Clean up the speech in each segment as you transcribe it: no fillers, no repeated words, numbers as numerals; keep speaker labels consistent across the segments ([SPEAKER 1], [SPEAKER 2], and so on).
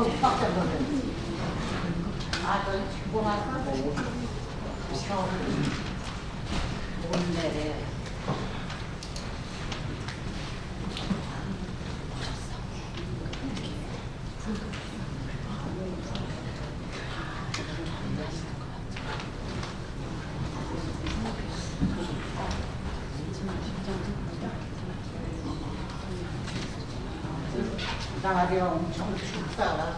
[SPEAKER 1] 빡짝 넣었네. 아, 너 죽고 나서 뭔데? 날이 엄청 춥다.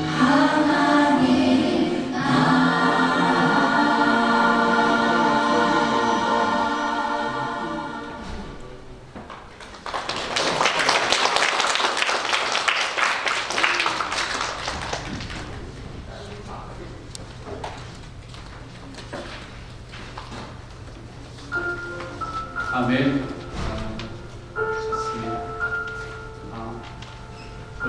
[SPEAKER 2] 하나님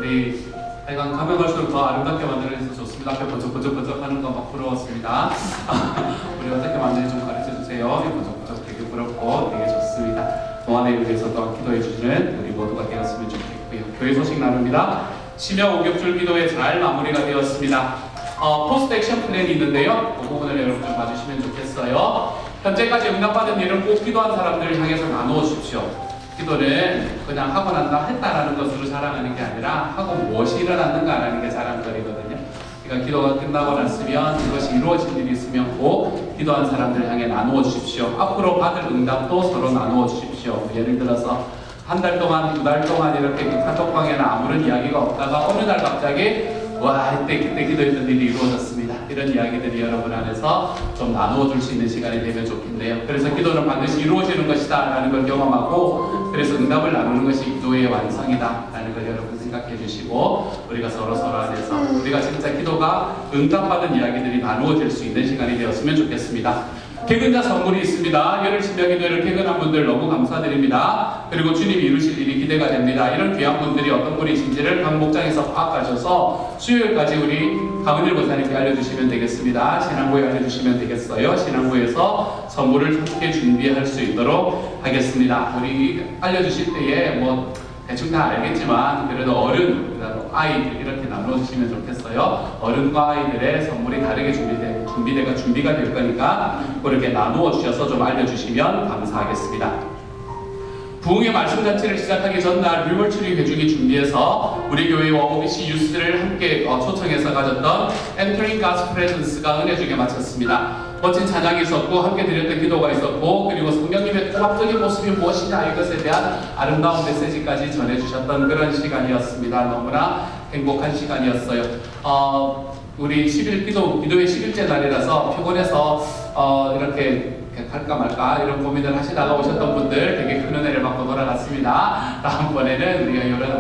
[SPEAKER 2] 우리 하여간 가면 갈수록 더 아름답게 만들어져서 좋습니다. 앞에 번쩍번쩍번쩍 하는 거 막 부러웠습니다. 우리 어떻게 만드는지 좀 가르쳐 주세요. 번쩍번쩍 되게 부럽고 되게 좋습니다. 동안에 위해서 또 기도해 주시는 우리 모두가 되었으면 좋겠고요. 교회 소식 나눕니다. 심야 5겹줄 기도회 잘 마무리가 되었습니다. 포스트 액션 플랜이 있는데요. 그 부분을 여러분 좀 봐주시면 좋겠어요. 현재까지 응답받은 일을 꼭 기도한 사람들을 향해서 나누어 주십시오. 기도는 그냥 하고 난다 했다라는 것으로 자랑하는 게 아니라 하고 무엇이 일어났는가라는 게 자랑거리거든요. 그러니까 기도가 끝나고 났으면 그것이 이루어진 일이 있으면 꼭 기도한 사람들을 향해 나누어 주십시오. 앞으로 받을 응답도 서로 나누어 주십시오. 예를 들어서 한 달 동안, 두 달 동안 이렇게 카톡방에는 아무런 이야기가 없다가 어느 날 갑자기 와, 그때 기도했던 일이 이루어졌습니다. 이런 이야기들이 여러분 안에서 좀 나누어 줄 수 있는 시간이 되면 좋겠네요. 그래서 기도는 반드시 이루어지는 것이다 라는 걸 경험하고, 그래서 응답을 나누는 것이 기도의 완성이다 라는 걸 여러분 생각해 주시고, 우리가 서로 안에서 우리가 진짜 기도가 응답받은 이야기들이 나누어질 수 있는 시간이 되었으면 좋겠습니다. 개근자 선물이 있습니다. 열흘 심야 기도회를 개근한 분들 너무 감사드립니다. 그리고 주님이 이루실 일이 기대가 됩니다. 이런 귀한 분들이 어떤 분이신지를 각 목장에서 파악하셔서 수요일까지 우리 강은일 권사님께 알려주시면 되겠습니다. 신앙부에 알려주시면 되겠어요. 신앙부에서 선물을 함께 준비할 수 있도록 하겠습니다. 우리 알려주실 때에 뭐 대충 다 알겠지만 그래도 어른, 아이들 이렇게 나눠주시면 좋겠어요. 어른과 아이들의 선물이 다르게 준비가 될 거니까 그렇게 나누어 주셔서 좀 알려주시면 감사하겠습니다. 부흥의 말씀잔치를 시작하기 전날 리버트리 회중이 준비해서 우리 교회와 OBC 유스를 함께 초청해서 가졌던 Entering God's Presence가 은혜 중에 마쳤습니다. 멋진 찬양이 있었고 함께 드렸던 기도가 있었고, 그리고 성령님의 통합적인 모습이 무엇이냐 이것에 대한 아름다운 메시지까지 전해주셨던 그런 시간이었습니다. 너무나 행복한 시간이었어요. 우리 10일 기도회 10일째 날이라서 피곤해서 이렇게 갈까 말까 이런 고민을 하시다가 오셨던 분들 되게 큰 은혜를 받고 돌아갔습니다. 다음번에는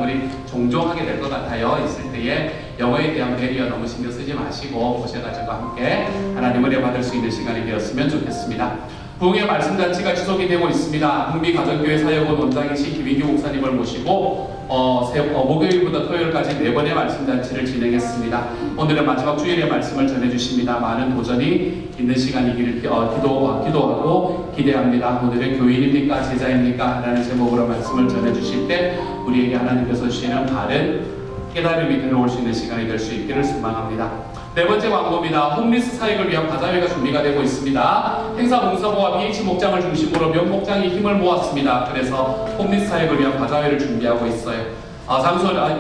[SPEAKER 2] 우리 종종 하게 될 것 같아요. 있을 때에 영어에 대한 배리어 너무 신경 쓰지 마시고 오셔가지고 함께 하나님 은혜 받을 수 있는 시간이 되었으면 좋겠습니다. 부흥의 말씀잔치가 지속이 되고 있습니다. 흥미가정교회 사역원 원장이신 김인규 목사님을 모시고 목요일부터 토요일까지 4번의 말씀잔치를 진행했습니다. 오늘은 마지막 주일의 말씀을 전해주십니다. 많은 도전이 있는 시간이기를 기도하고 기대합니다. 오늘은 교인입니까? 제자입니까? 라는 제목으로 말씀을 전해주실 때 우리에게 하나님께서 주시는 바른 깨달음이 들어올 수 있는 시간이 될 수 있기를 소망합니다. 네 번째 광고입니다. 홈리스 사역을 위한 바자회가 준비가 되고 있습니다. 행사 봉사부와 BH 목장을 중심으로 몇 목장이 힘을 모았습니다. 그래서 홈리스 사역을 위한 바자회를 준비하고 있어요.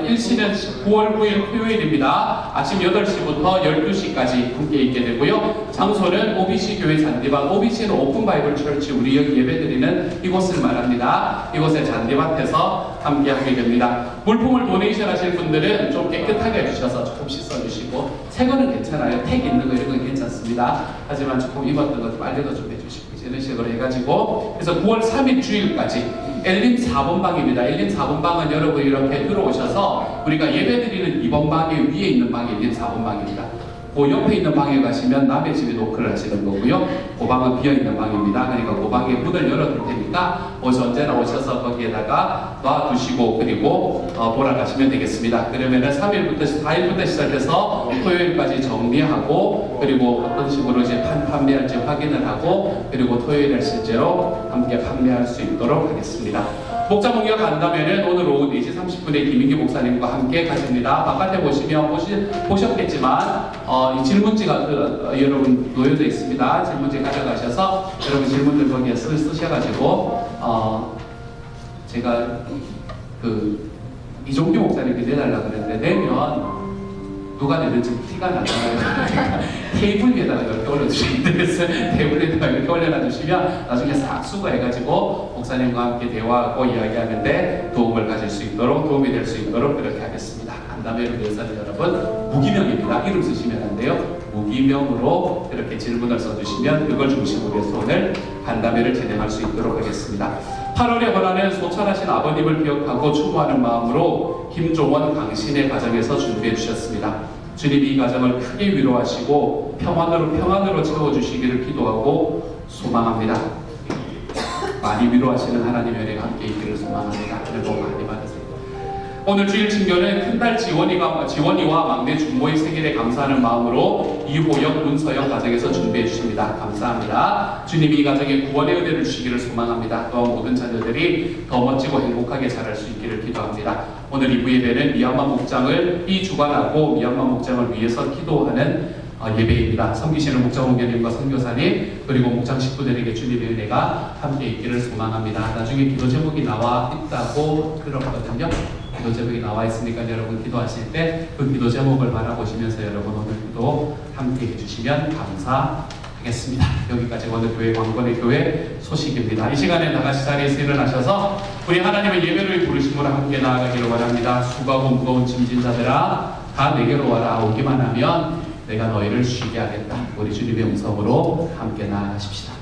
[SPEAKER 2] 일시는 9월 9일 토요일입니다. 아침 8시부터 12시까지 함께 있게 되고요. 장소는 OBC 교회 잔디밭, OBC는 오픈 바이블 철치, 우리 여기 예배드리는 이곳을 말합니다. 이곳의 잔디밭에서 함께 하게 됩니다. 물품을 도네이션 하실 분들은 좀 깨끗하게 해주셔서 조금씩 써주시고, 새 거는 괜찮아요. 택 있는 거 이런 건 괜찮습니다. 하지만 조금 입었던 거 좀 알려도 좀 해주시고, 이런 식으로 해가지고, 그래서 9월 3일 주일까지 엘림 4번 방입니다. 엘림 4번 방은 여러분 이렇게 들어오셔서 우리가 예배드리는 2번 방의 위에 있는 방이 엘림 4번 방입니다. 그 옆에 있는 방에 가시면 남의 집에 노크를 하시는 거고요. 그 방은 비어있는 방입니다. 그러니까 그 방에 문을 열어둘 테니까 언제나 오셔서 거기에다가 놔두시고 그리고 돌아가시면 되겠습니다. 그러면은 4일부터 시작해서 토요일까지 정리하고, 그리고 어떤 식으로 이제 판매할지 확인을 하고, 그리고 토요일에 실제로 함께 판매할 수 있도록 하겠습니다. 목자 목욕 간다면은 오늘 오후 4시 30분에 김인기 목사님과 함께 가십니다. 바깥에 보시면 보셨겠지만 이 질문지가 여러분 놓여져 있습니다. 질문지 가져가셔서 여러분 질문들 거기에 쓰셔가지고 제가 이종규 목사님께 내달라고 그랬는데 내면 누가 내는지 티가 나잖아요. 테이블 위에다가 이렇게 올려주시면 되겠어요. 테이블 위에다가 이렇게 올려놔주시면 나중에 싹 수거해가지고 목사님과 함께 대화하고 이야기하는데 도움이 될 수 있도록 그렇게 하겠습니다. 간담회를 위해서는 여러분 무기명입니다. 이름 쓰시면 안 돼요. 무기명으로 이렇게 질문을 써주시면 그걸 중심으로 해서 오늘 간담회를 진행할 수 있도록 하겠습니다. 8월의 헌화는 소천하신 아버님을 기억하고 추모하는 마음으로 김종원 강신의 가정에서 준비해 주셨습니다. 주님이 이 가정을 크게 위로하시고 평안으로 채워주시기를 기도하고 소망합니다. 많이 위로하시는 하나님의 은혜가 함께 있기를 소망합니다. 하늘 복 많이 받으세요. 오늘 주일 친교는 큰딸 지원이와 막내 준모의 생일에 감사하는 마음으로 이호영, 문서영 가정에서 준비해 주십니다. 감사합니다. 주님이 이 가정에 구원의 은혜를 주시기를 소망합니다. 또한 모든 자녀들이 더 멋지고 행복하게 자랄 수 있기를 기도합니다. 오늘 2부 예배는 미얀마 목장을 주관하고 미얀마 목장을 위해서 기도하는 예배입니다. 섬기시는 목장 홍교님과 선교사님 그리고 목장 식구들에게 주님의 은혜가 함께 있기를 소망합니다. 나중에 기도 제목이 나와 있다고 들었거든요. 기도 제목이 나와 있으니까 여러분 기도하실 때 그 기도 제목을 바라보시면서 여러분 오늘 기도 함께 해주시면 감사하겠습니다. 여기까지 오늘 교회 광권의 교회 소식입니다. 이 시간에 나가시 자리에서 일어나셔서 우리 하나님의 예배를 부르심으로 함께 나아가기를 원합니다. 수고하고 무거운 짐진 자들아 다 내게로 와라. 오기만 하면 내가 너희를 쉬게 하겠다. 우리 주님의 음성으로 함께 나아가십시다.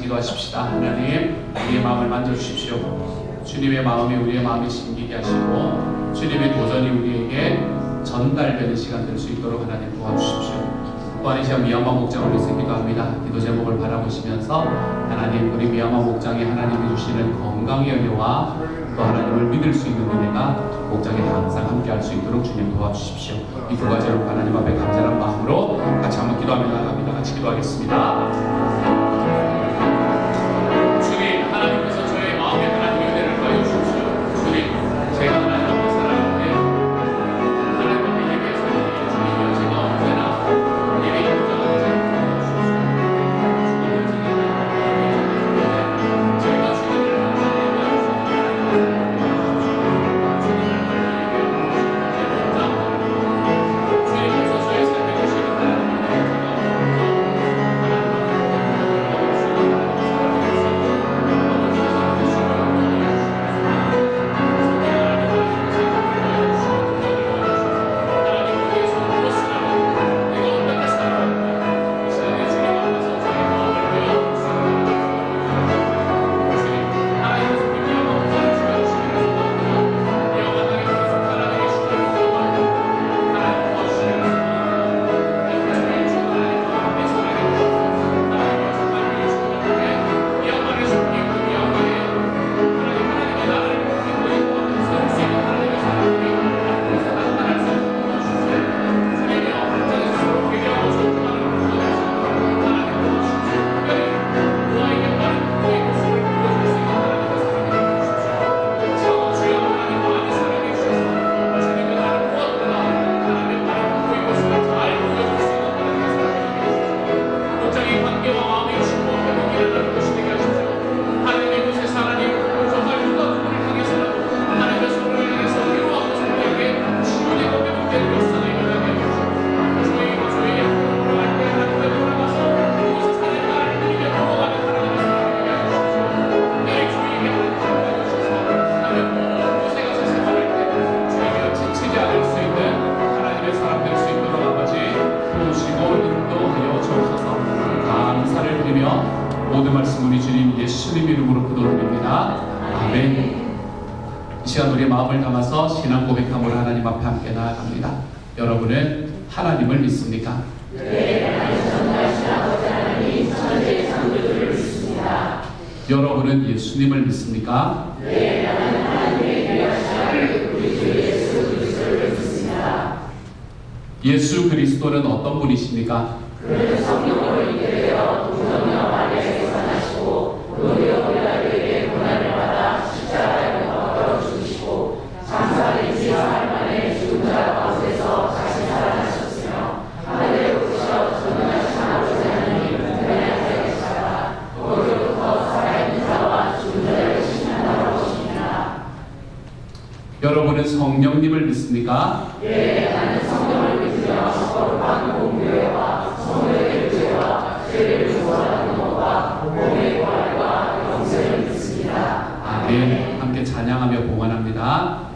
[SPEAKER 2] 기도하십시다. 하나님, 우리의 마음을 만져주십시오. 주님의 마음이 우리의 마음에 심기게 하시고 주님의 도전이 우리에게 전달되는 시간 될 수 있도록 하나님 도와주십시오. 또한 이 시간 미얀마 목장을 위해서 기도합니다. 기도 제목을 바라보시면서 하나님, 우리 미얀마 목장에 하나님이 주시는 건강의 은혜와 또 하나님을 믿을 수 있는 은혜가 목장에 항상 함께 할 수 있도록 주님 도와주십시오. 이 두 가지로 하나님 앞에 간절한 마음으로 같이 한번 기도하며 나갑니다. 같이 기도하겠습니다. 하나님께서 저의 마음에 하나님의 은혜를 더해 주십시오. 주님, 제가 하나님 앞에 살아가는데 하나님 앞에 예배에서 주님이여 제가 언제나 예배에 인정하는 저희가 주님을 주님께서 저의 삶에 주시는 모든 말씀 우리 주님 예수님 이름으로 기도드립니다. 아멘. 이 시간 우리의 마음을 담아서 신앙 고백함으로 하나님 앞에 함께 나아갑니다. 여러분은 하나님을 믿습니까?
[SPEAKER 1] 네, 하나님 천지의 창조주를 믿습니다.
[SPEAKER 2] 여러분은 예수님을 믿습니까?
[SPEAKER 1] 네, 나는 하나님의 귀하신 우리 주 예수 그리스도를 믿습니다.
[SPEAKER 2] 예수 그리스도는 어떤 분이십니까?
[SPEAKER 1] 그는 성령으로 잉태되어 동정녀 마리아에서 나시고 본디오 빌라도에게 고난을 받아 십자가에 못 박혀 죽으시고 장사된 지 사흘 만에 죽은 자 가운데서 다시 살아나셨으며 하늘에 오르셔 전능하신 아버지 하나님
[SPEAKER 2] 성령님을 믿습니까?
[SPEAKER 1] 예, 나는 성령을 믿으며 거룩한 공교회와 성도의 교제와 죄를 조사하는 것과 몸의 부활과 영생을 믿습니다.
[SPEAKER 2] 아멘. 함께 찬양하며 봉헌합니다.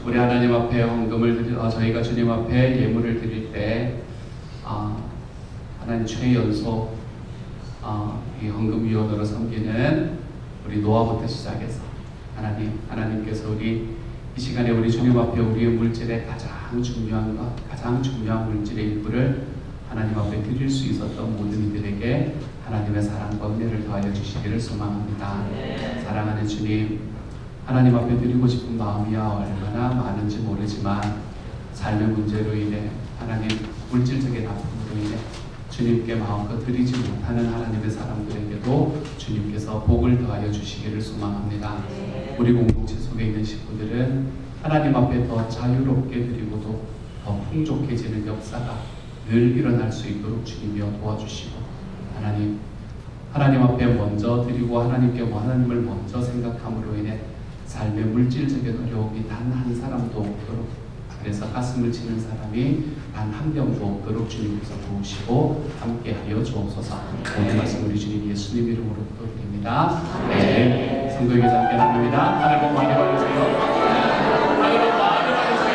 [SPEAKER 2] 우리 하나님 앞에 헌금을 저희가 주님 앞에 예물을 드릴 때 하나님 최연소 이 헌금위원으로 섬기는 우리 노아부터 시작해서 하나님께서 우리 이 시간에 우리 주님 앞에 우리의 물질의 가장 중요한 물질의 일부를 하나님 앞에 드릴 수 있었던 모든 이들에게 하나님의 사랑과 은혜를 더하여 주시기를 소망합니다. 사랑하는 주님, 하나님 앞에 드리고 싶은 마음이야 얼마나 많은지 모르지만 삶의 문제로 인해 하나님 물질적인 아픔으로 인해 주님께 마음껏 드리지 못하는 하나님의 사람들에게도 주님께서 복을 더하여 주시기를 소망합니다. 우리 공동체 속에 있는 식구들은 하나님 앞에 더 자유롭게 드리고도 더 풍족해지는 역사가 늘 일어날 수 있도록 주님이여 도와주시고 하나님 앞에 먼저 드리고 하나님을 먼저 생각함으로 인해 삶의 물질적인 어려움이 단 한 사람도 없도록, 그래서 가슴을 치는 사람이 단 한 명도 없도록 주님께서 도우시고 함께하여 주옵소서. 오늘 말씀 우리 주님 예수님 이름으로 기도드립니다. 네, 성도에게 함께 나눕니다. 하늘 복 많이 받으세요. 하늘 복 많이 받으세요.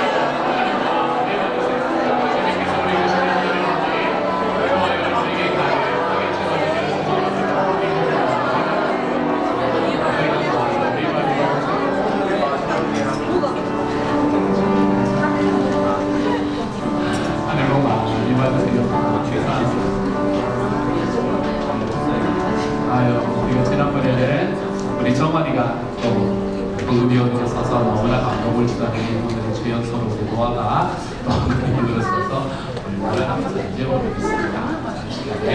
[SPEAKER 2] 하늘 복 많이 받으세요. 주님께서 우리 계시는 우리가 지난번에는 우리 정환이가 또 공급위원으로 서서 너무나 감동을 주다니 오늘의 주연서로 우리 노아가 공급위원으로 서서 얼마나 감사한지 모르겠습니다. 이 시간에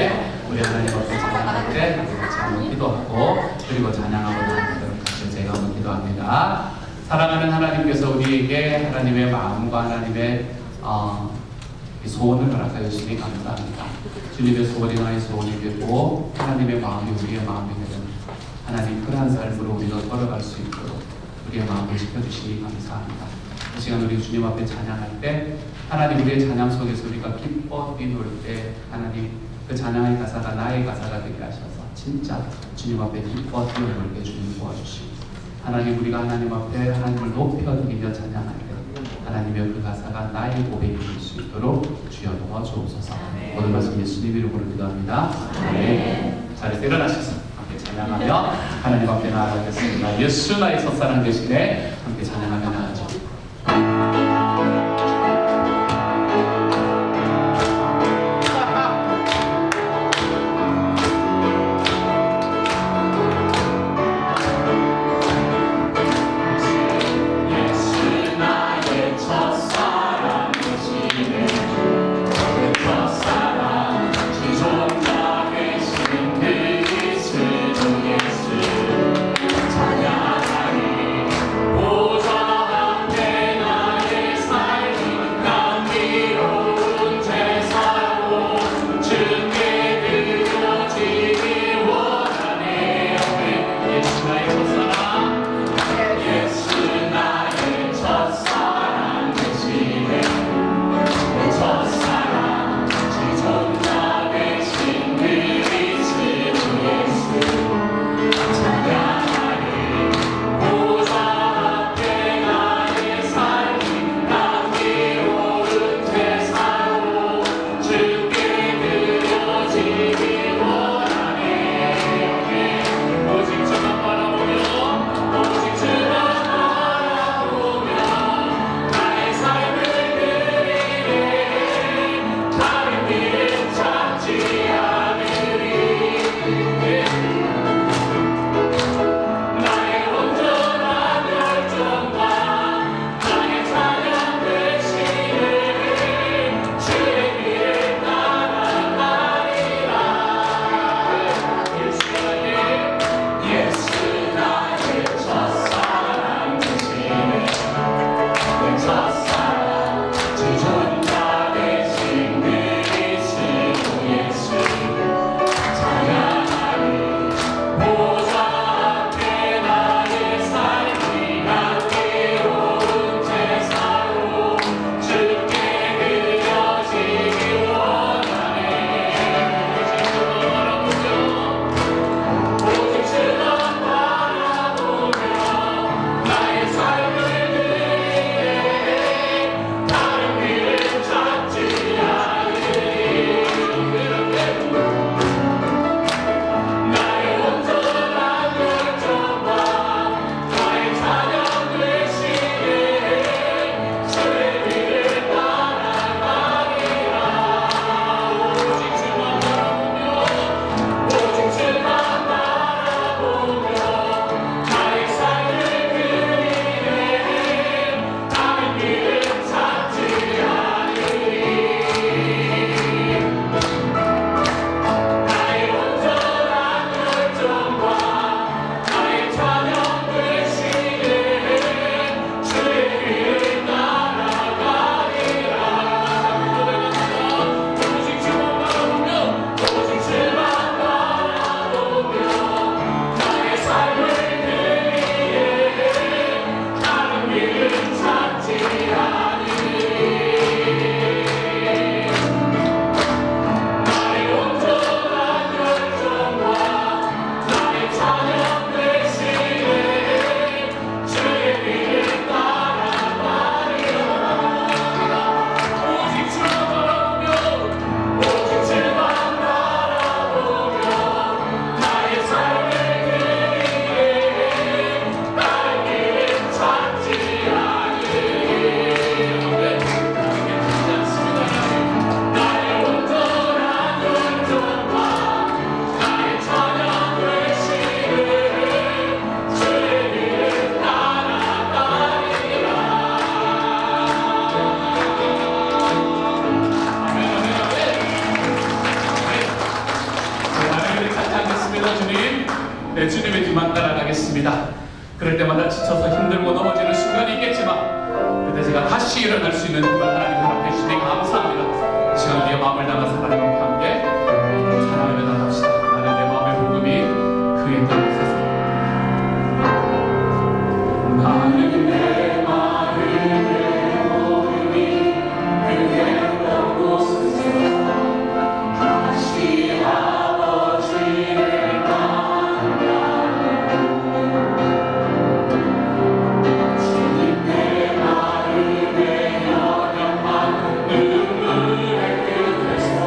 [SPEAKER 2] 우리 하나님 앞에 찬양할 때 같이 한번 기도하고 그리고 찬양하고 나누도록 같이 제가 한번 기도합니다. 사랑하는 하나님께서 우리에게 하나님의 마음과 하나님의 소원을 허락하여 주시니 감사합니다. 주님의 소원이 나의 소원이 되고 하나님의 마음이 우리의 마음이 되는 하나님 그러한 삶으로 우리가 걸어갈 수 있도록 우리의 마음을 지켜주시니 감사합니다. 이 시간 우리 주님 앞에 찬양할 때 하나님 우리의 찬양 속에서 우리가 기뻐 뛰놀 때 하나님 그 찬양의 가사가 나의 가사가 되게 하셔서 진짜 주님 앞에 기뻐 뛰놀게 주님 도와주시고 하나님 우리가 하나님 앞에 하나님을 높여드리며 찬양할 때 하나님의 그 가사가 나의 고백이 될 수 있도록 주여 도와주옵소서. 오늘 말씀 예수님 이름으로 기도합니다. 네. 자리에서 일어나셔서 함께 찬양하며 하나님 앞에 나아가겠습니다. 예수 나의 첫사랑 되시네 함께 찬양하며 나아가죠. 주님만 따라가겠습니다. 그럴 때마다 지쳐서 힘들고 넘어지는 순간이 있겠지만 그때 제가 다시 일어날 수 있는 힘을 하나님 허락해 주시니 감사합니다. 이 시간 우리의 마음을 담아서 하나님과 함께 사랑하며 나갑시다. 나는 내 마음의 복음이 그의 뜻을 나는 내 마음의 복음이 그의 곳에서 다시 아버지를 만나고 주님 내 마음의 여념만 눈물의 끝에서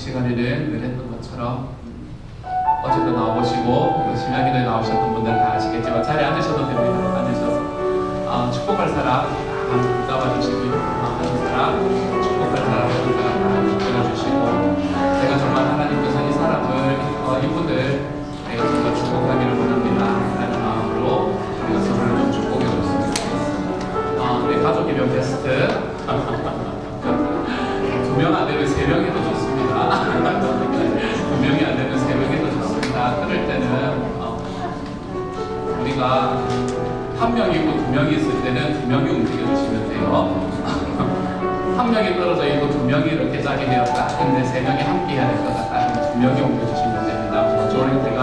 [SPEAKER 2] 시간에는 늘 했던 것처럼 어제도 나오시고 심야 기도에 나오셨던 분들은 다 아시겠지만 자리에 앉으셔도 됩니다. 앉으셔서 축복할 사람 붙잡아주시고요. 하는 사람 축복할 사람 하는 사람 다 붙들어주시고 제가 정말 하나님께서 이 사람을 이분들 내가 정말 축복하기를 원합니다 라는 마음으로 우리가 서로를 좀 축복해줬으면 좋겠습니다. 우리 가족 이름 베스트 2명 안 되면 3명 해도 좋습니다. 2명이 안 되면 3명 해도 좋습니다. 그럴 때는 우리가 1명이 있고 2명이 있을 때는 2명이 움직여주시면 돼요. 1명이 떨어져 있고 2명이 이렇게 짝이 되었다. 근데 3명이 함께 해야 될 것 같다. 2명이 옮겨주시면 됩니다. 조리 때가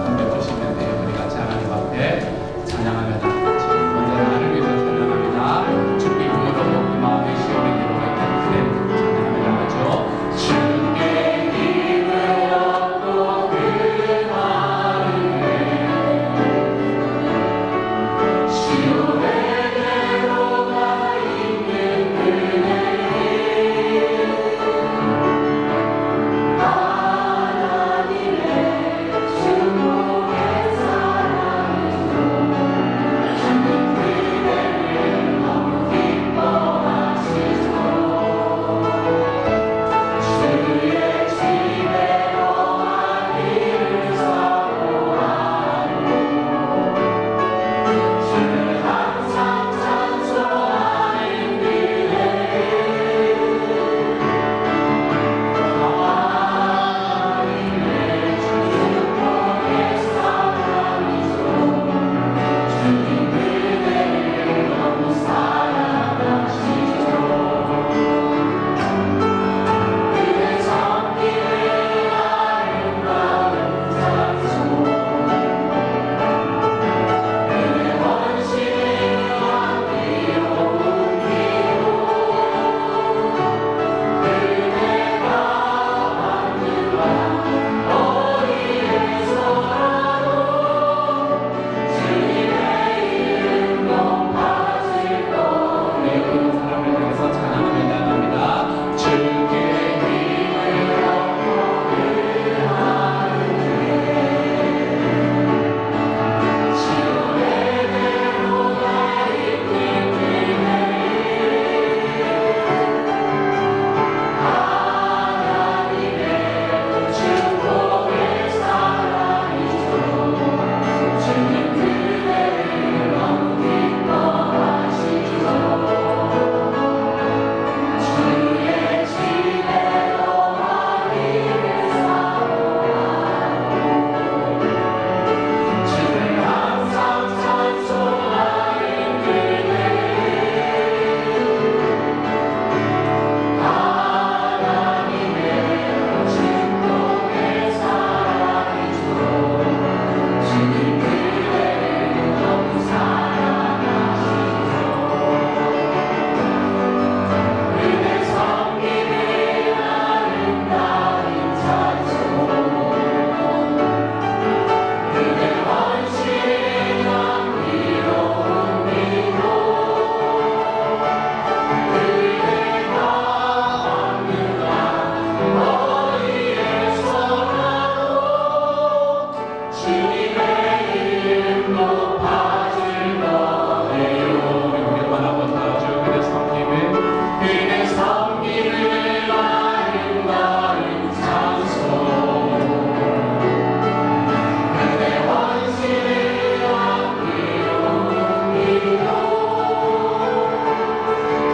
[SPEAKER 2] 옮겨주시면 돼요. 우리 같이 하나님 앞에 찬양하며 다 같이 먼저 나를 위해서 찬양합니다. 주께 힘으로 이 마음의 시험이 되고 있다. 그래 찬양하며 나가죠. 주께 힘을 얻고 그 마음을 시온에게로가 있는 그대의 하나님의 축복의 사랑이죠. 주님 그대를 너무 기뻐하시죠. 주의 집에로 하기를 사모하고 주를 항상 찬송하는 그대의 하나님의 축복의 사랑이죠. 주님 그대를 너무 사랑하시죠. 그대 섬기는 아름다운 찬송 그대 원신의 향기로 옮기고 그대가 받는 바 어디에서라도 주님의 이름 높아질 거예요. 사람을 향해서 찬양하며 나갑니다. 주께 힘을 얻고 그 하늘에 시온에게로가 있는 하나님의 축복의 사랑이죠. 주님 그대를 너무 기뻐하시죠. 주의 집에로 가기를 사모하고 주를 항상 찬송하는 그대의 하나님의 축복의 사랑이죠. 주님 그대를 너무 사랑하시죠. 그대 섬기는 아름다운 찬송 그대 원신의 향기로 옮기고 그대가 받는 바 어디에서라도 주님의 이름 높아질 거예요. 우리 고개만 한번 들어줘. 그대 섬기는 아름다운 찬송 그대 원신의 향기로 옮기고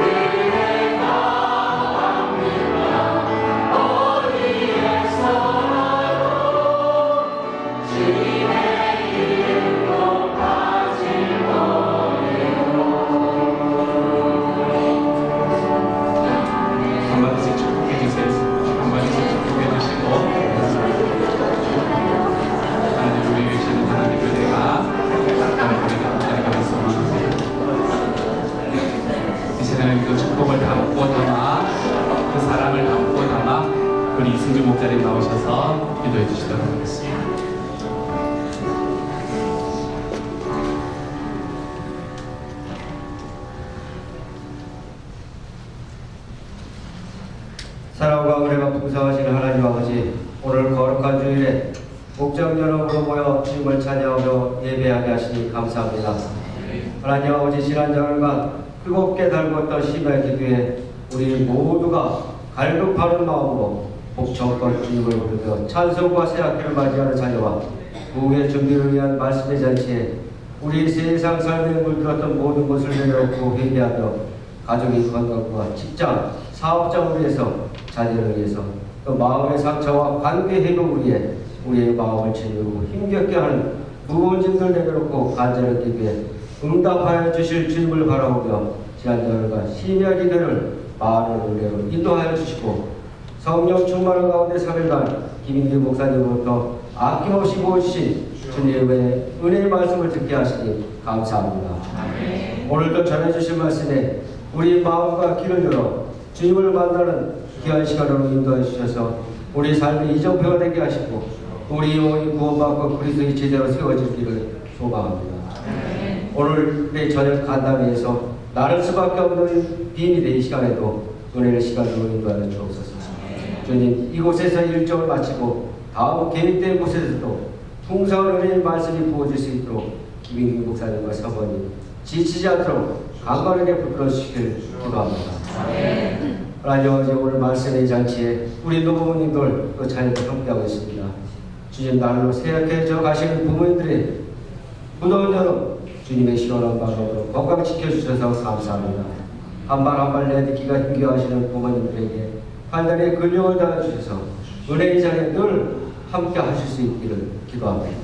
[SPEAKER 2] 그대가 받는 바 어디에서라도 주님의 이름 높아질 한마디씩 축복해 주세요. 한마디씩 축복해 주시고 하나님 우리 계시는 하나님 은혜가 우리가 하나님과 말씀하세요. 이 세상에 그 축복을 담고 담아 그 사랑을 담고 담아 우리 이승주 목사님 나오셔서 기도해 주시도록 하겠습니다.
[SPEAKER 3] 사랑과 은혜가 무상하신 하나님 아버지, 오늘 거룩한 주일에 목장 여러분으로 모여 주님을 찬양하며 예배하게 하시니 감사합니다. 하나님 아버지, 지난 장일간 뜨겁게 달궜던 심의 기도에 우리 모두가 갈급하는 마음으로 복정권 주님을 부르며 찬송과 새학기를 맞이하는 자녀와 부흥의 준비를 위한 말씀의 잔치에 우리 세상 삶에 물들었던 모든 것을 내려놓고 회개하며 가족의 건강과 직장, 사업장을 위해서, 자녀를 위해서, 또 마음의 상처와 관계 회복을 위해 우리의 마음을 치유하고 힘겹게 하는 부모님들 내려놓고 간절히 기도에 응답하여 주실 주님을 바라보며 지난날과 심야 기도를 많은 은혜로 인도하여 주시고 성령 충만한 가운데 3일간 김인규 목사님으로부터 아낌없이 모으신 주님의 은혜의 말씀을 듣게 하시니 감사합니다. 오늘도 전해주신 말씀에 우리 마음과 귀를 열어 주님을 만나는 귀한 시간으로 인도해 주셔서 우리 삶이 이정표가 되게 하시고 우리 영혼이 구원받고 그리스도의 제자로 세워지기를 소망합니다. 오늘의 저녁 간담회에서 나를 수밖에 없는 비밀의 이 시간에도 은혜의 시간으로 인도하여 주옵소서. 주님, 이곳에서 일정을 마치고 다음 계획된 곳에서도 풍성한 은혜의 말씀이 부어질 수 있도록 김인규 목사님과 사모님 지치지 않도록 강건하게 붙들어 주시길 기도합니다. 하나님 아버지, 오늘 말씀의 잔치에 우리 노부모님들 또 자녀들 함께하고 있습니다. 주님, 날로 새약해져 가시는 부모님들의 무더운 여름 주님의 시원한 마음으로 건강 지켜주셔서 감사합니다. 한 발 한 발 내딛기가 힘겨워하시는 부모님들에게 판단의 근력을 다해주셔서 은혜의 자리에 늘 함께 하실 수 있기를 기도합니다.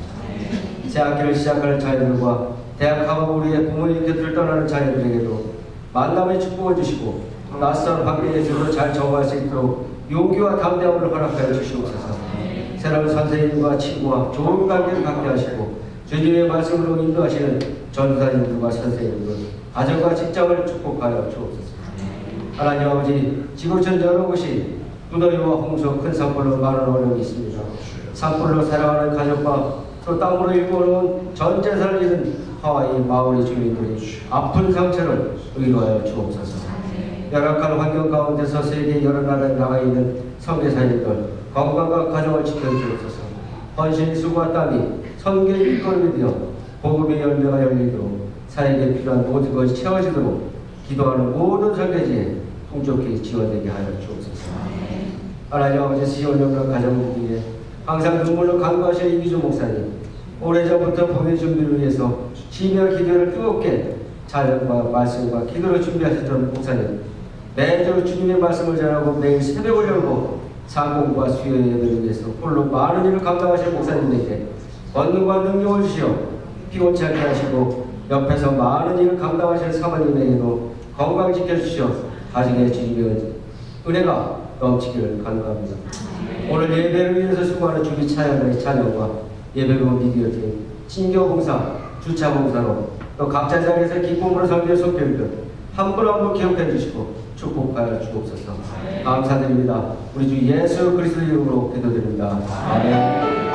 [SPEAKER 3] 새학기를 시작할 자녀들과 대학하고 우리의 부모의 곁을 떠나는 자녀들에게도 만남의 축복을 주시고 낯선 환경에 서로 잘 적응할 수 있도록 용기와 담대함을 허락하여 주시옵소서. 새로운 선생님과 친구와 좋은 관계를 갖게 하시고 주님의 말씀으로 인도하시는 전도사님들과 선생님들, 가정과 직장을 축복하여 주옵소서. 하나님 아버지, 지구촌 여러 곳이 무더위와 홍수, 큰 산불로 많은 어려움이 있습니다. 산불로 살아가는 가족과 또 땅으로 일궈놓은 전 재산을 잃은 하와이 마을의 주민들이 아픈 상처를 의로하여 주옵소서. 열악한 환경 가운데서 세계 여러 나라에 나가 있는 선교사님들 건강과 가정을 지켜주옵소서. 헌신 수고와 땀이 선교의 일거름이 되어 복음의 열매가 열리도록 사역에 필요한 모든 것이 채워지도록 기도하는 모든 설계지에 풍족히 지원되게 하여 주옵소서. 하나님 아버지, 시온영과 가정을 위해 항상 눈물로 간구하시는 이기조 목사님, 오래전부터 복의 준비를 위해서 심야 기도를 뜨겁게 찬양과 말씀과 기도를 준비하셨던 목사님, 매주 주님의 말씀을 전하고 매일 새벽을 열고 상공과 수요 예배를 위해서 홀로 많은 일을 감당하시는 목사님에게 권능과 능력을 주시어 피곤치 않게 하시고 옆에서 많은 일을 감당하시는 사모님에게도 건강 지켜주시어 가정의 주님의 은혜가 넘치기를 간구합니다. 오늘 예배를 위해서 수고하는 주기 찬양의 찬양과 예배로 미디어팀, 친교봉사, 주차봉사로 또 각자 자리에서 기쁨으로 섬겨 속결들 한 분 한 분 기억해 주시고 축복하여 주옵소서. 감사드립니다. 우리 주 예수 그리스도 이름으로 기도드립니다. 아멘.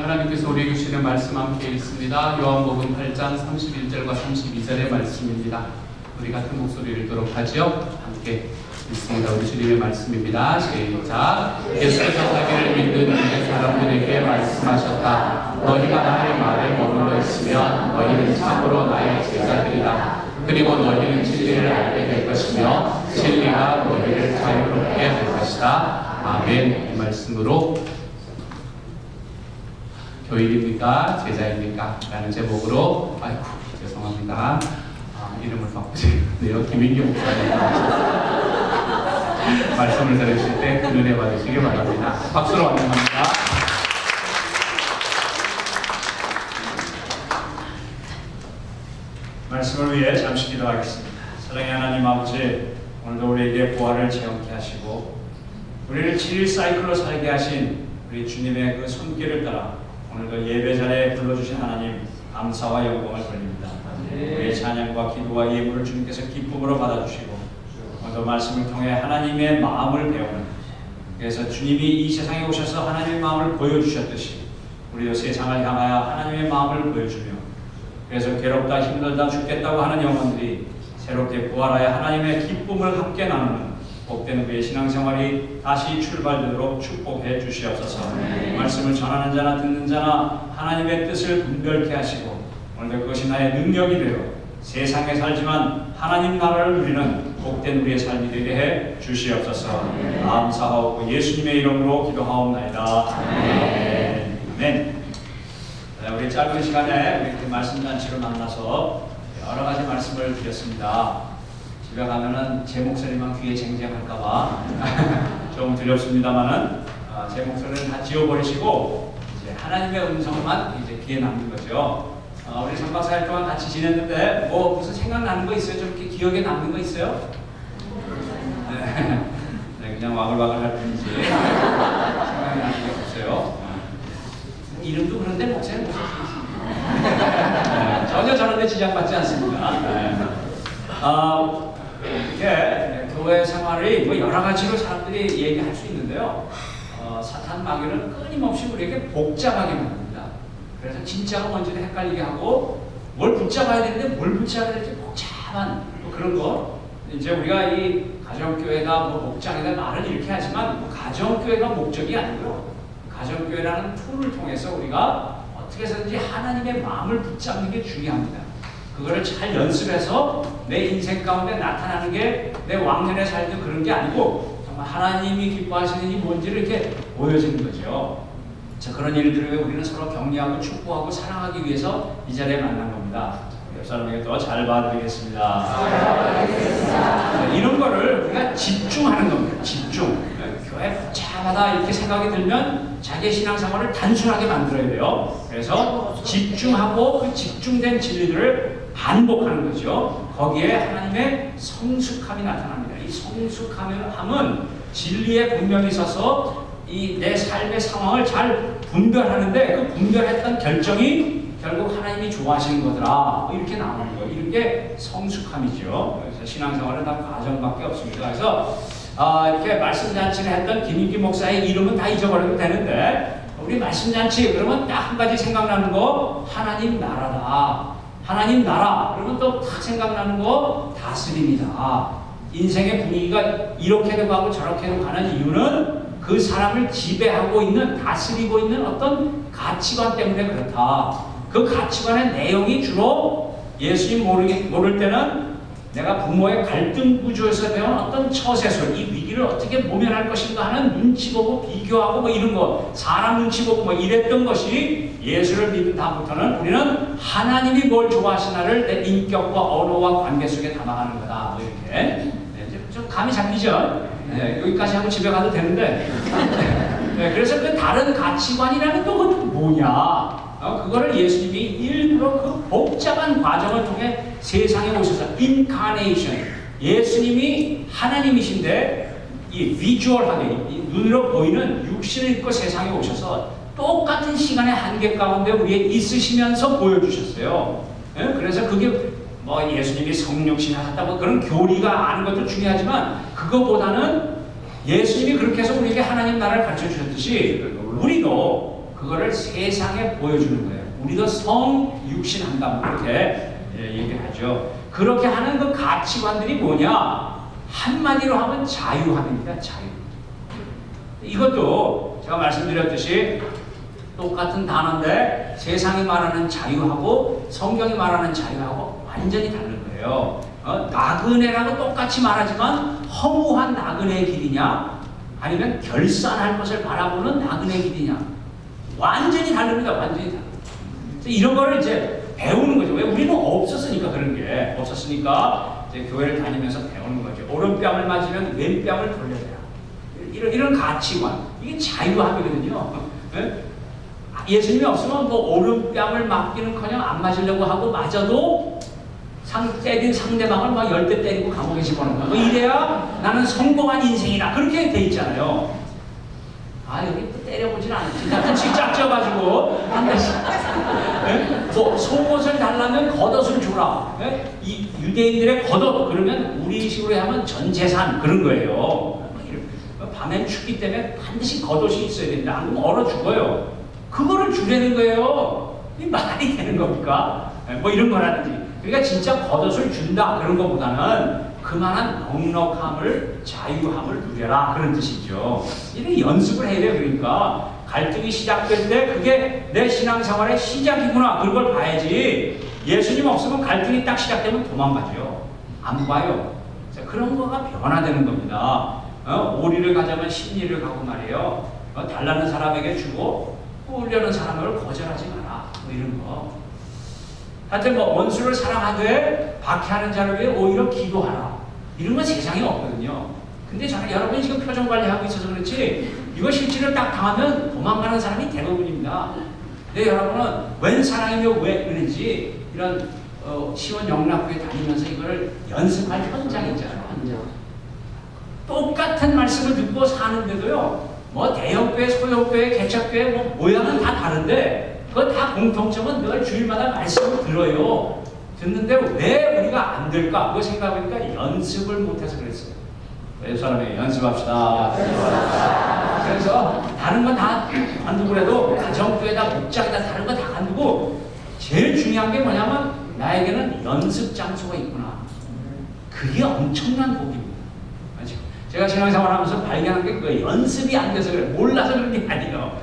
[SPEAKER 2] 하나님께서 우리에게 주시는 말씀 함께 읽습니다. 요한복음 8장 31절과 32절의 말씀입니다. 우리 같은 목소리를 읽도록 하지요. 함께 읽습니다. 우리 주님의 말씀입니다. 시작. 예수께서 자기를 믿는 유대 사람들에게 말씀하셨다. 너희가 나의 말에 머물러 있으면 너희는 참으로 나의 제자들이다. 그리고 너희는 진리를 알게 될 것이며 진리가 너희를 자유롭게 할 것이다. 아멘. 이 말씀으로 교인입니까? 제자입니까? 라는 제목으로, 아이고, 죄송합니다. 이름을 바꾸시네요. 김인규 목사님 말씀을 들으실 때 큰 은혜 받으시기 바랍니다. 박수로 환영합니다.
[SPEAKER 4] 말씀을 위해 잠시 기도하겠습니다. 사랑의 하나님 아버지, 오늘도 우리에게 부활을 체험케 하시고 우리를 7일 사이클로 살게 하신 우리 주님의 그 손길을 따라 오늘도 예배 자리에 불러주신 하나님 감사와 영광을 돌립니다. 우리의 찬양과 기도와 예물을 주님께서 기쁨으로 받아주시고 오늘도 말씀을 통해 하나님의 마음을 배우는 그래서 주님이 이 세상에 오셔서 하나님의 마음을 보여주셨듯이 우리도 세상을 향하여 하나님의 마음을 보여주며 그래서 괴롭다 힘들다 죽겠다고 하는 영혼들이 새롭게 부활하여 하나님의 기쁨을 함께 나누는 복된 우리의 신앙생활이 다시 출발되도록 축복해 주시옵소서. 말씀을 전하는 자나 듣는 자나 하나님의 뜻을 분별케 하시고 오늘도 그것이 나의 능력이 되어 세상에 살지만 하나님 나라를 누리는 복된 우리의 삶이 되게 해 주시옵소서. 감사하고 예수님의 이름으로 기도하옵나이다. 아멘. 아멘. 우리 짧은 시간에 이렇게 말씀잔치로 만나서 여러 가지 말씀을 드렸습니다. 집에 가면은 제 목소리만 귀에 쟁쟁할까봐 좀 두렵습니다만은 제 목소리는 다 지워버리시고 이제 하나님의 음성만 이제 귀에 남는 거죠. 우리 3박 4일 동안 같이 지냈는데 뭐 무슨 생각나는 거 있어요? 좀 이렇게 기억에 남는 거 있어요? 네, 그냥 와글와글 할 뿐이지 생각나는 게 없어요. 이름도 그런데 목소리는 전혀 저런데 지장받지 않습니다. 이렇게 교회 생활이 뭐 여러 가지로 사람들이 얘기할 수 있는데요. 사탄 마귀는 끊임없이 우리에게 복잡하게 만듭니다. 그래서 진짜가 뭔지를 헷갈리게 하고 뭘 붙잡아야 되는데 뭘 붙잡아야 될지 복잡한 뭐 그런 거. 이제 우리가 이 가정교회다 뭐 목장이다 말은 이렇게 하지만 뭐 가정교회가 목적이 아니고요. 가정교회라는 툴을 통해서 우리가 어떻게 해서든지 하나님의 마음을 붙잡는 게 중요합니다. 그거를 잘 연습해서 내 인생 가운데 나타나는 게 내 왕년에 살 때 그런 게 아니고 정말 하나님이 기뻐하시는 일이 뭔지를 이렇게 보여지는 거죠. 자, 그런 일들을 우리는 서로 격려하고 축복하고 사랑하기 위해서 이 자리에 만난 겁니다. 옆 사람에게 또 잘 봐드리겠습니다. 이런 거를 우리가 집중하는 겁니다. 집중. 교회 복잡하다 이렇게 생각이 들면 자기의 신앙생활을 단순하게 만들어야 돼요. 그래서 집중하고 그 집중된 진리들을 반복하는 거죠. 거기에 하나님의 성숙함이 나타납니다. 이 성숙함은 진리에 분명히 서서 이 내 삶의 상황을 잘 분별하는데 그 분별했던 결정이 결국 하나님이 좋아하시는 거더라. 뭐 이렇게 나오는 거예요. 이런 게 성숙함이죠. 그래서 신앙생활은 다 과정밖에 없습니다. 그래서 이렇게 말씀잔치를 했던 김인기 목사의 이름은 다 잊어버려도 되는데 우리 말씀잔치 그러면 딱 한 가지 생각나는 거 하나님 나라다. 하나님 나라 그러면 또 딱 생각나는 거 다스립니다. 인생의 분위기가 이렇게도 가고 저렇게도 가는 이유는 그 사람을 지배하고 있는 다스리고 있는 어떤 가치관 때문에 그렇다. 그 가치관의 내용이 주로 예수님 모를 때는 내가 부모의 갈등 구조에서 배운 어떤 처세술, 이 위기를 어떻게 모면할 것인가 하는 눈치 보고 비교하고 뭐 이런 거, 사람 눈치 보고 뭐 이랬던 것이 예수를 믿은 다음부터는 우리는 하나님이 뭘 좋아하시나를 내 인격과 언어와 관계 속에 담아가는 거다. 뭐 이렇게. 네, 좀 감이 잡히죠? 네, 여기까지 하고 집에 가도 되는데. 네, 그래서 그 다른 가치관이라는 또 그건 뭐냐? 그거를 예수님이 일부러 그 복잡한 과정을 통해 세상에 오셔서 인카네이션 예수님이 하나님이신데 이 비주얼하게 이 눈으로 보이는 육신을 입고 세상에 오셔서 똑같은 시간의 한계 가운데 우리에 있으시면서 보여주셨어요. 네? 그래서 그게 뭐 예수님이 성육신 하셨다 뭐 그런 교리가 아는 것도 중요하지만 그거보다는 예수님이 그렇게 해서 우리에게 하나님 나라를 가르쳐 주셨듯이 우리도 그거를 세상에 보여주는 거예요. 우리도 성육신 한다 그렇게 얘기를 하죠. 그렇게 하는 그 가치관들이 뭐냐? 한마디로 하면 자유함입니다. 자유. 이것도 제가 말씀드렸듯이 똑같은 단어인데 세상이 말하는 자유하고 성경이 말하는 자유하고 완전히 다른 거예요. 나그네라고 똑같이 말하지만 허무한 나그네의 길이냐 아니면 결산할 것을 바라보는 나그네의 길이냐 완전히 다릅니다. 완전히 다릅니다. 이런 거를 이제 배우는 거죠. 왜? 우리는 없었으니까 그런 게 없었으니까 이제 교회를 다니면서 배우는 거죠. 오른뺨을 맞으면 왼뺨을 돌려야 이런 가치관 이게 자유함이거든요. 네? 예수님이 없으면 뭐 오른뺨을 맞기는커녕 안 맞으려고 하고 맞아도 때린 상대방을 막 10대 때리고 감옥에 집어넣는 거. 이래야 나는 성공한 인생이다. 그렇게 돼 있잖아요. 여기 또 때려보진 않지. 약간씩 짝져가지고 한 대씩. 네? 뭐 속옷을 달라면 겉옷을 주라. 네? 이 유대인들의 겉옷 그러면 우리 식으로 하면 전 재산 그런 거예요. 밤엔 춥기 때문에 반드시 겉옷이 있어야 된다. 안 그러면 얼어 죽어요. 그거를 주려는 거예요. 이 말이 되는 겁니까? 뭐 이런 거라든지. 그러니까 진짜 겉옷을 준다 그런 것보다는 그만한 넉넉함을, 자유함을 누려라 그런 뜻이죠. 이런 연습을 해야 돼요. 그러니까 갈등이 시작될 때 그게 내 신앙생활의 시작이구나 그런 걸 봐야지. 예수님 없으면 갈등이 딱 시작되면 도망가죠. 안 봐요. 자, 그런 거가 변화되는 겁니다. 오리를 가자면 십리를 가고 말이에요. 달라는 사람에게 주고 꾸려는 사람을 거절하지 마라. 뭐 이런 거. 하여튼 뭐 원수를 사랑하되 박해하는 자를 위해 오히려 기도하라. 이런 건 세상에 없거든요. 근데 저는 여러분이 지금 표정 관리하고 있어서 그렇지 이거 실제로 딱 당하면 도망가는 사람이 대부분입니다. 근데 여러분은 웬 사랑이며 왜 그런지 이런 시원 영락교회 다니면서 이거를 연습할 현장 있잖아요. 현장. 똑같은 말씀을 듣고 사는데도요. 뭐 대형교회, 소형교회, 개척교회 뭐 모양은 다 다른데 그거 다 공통점은 늘 주일마다 말씀을 들어요. 듣는데 왜 우리가 안 될까? 그거 생각해보니까 연습을 못해서 그랬어요. 왜 사람이 연습합시다. 그래서 다른 건 다 관두고 그래도 가정교회다 목장이다 다른 거 다 관두고 제일 중요한 게 뭐냐면 나에게는 연습 장소가 있구나. 그게 엄청난 복입니다. 제가 신앙생활하면서 발견한 게 그 연습이 안 돼서 그래. 몰라서 그런 게 아니에요.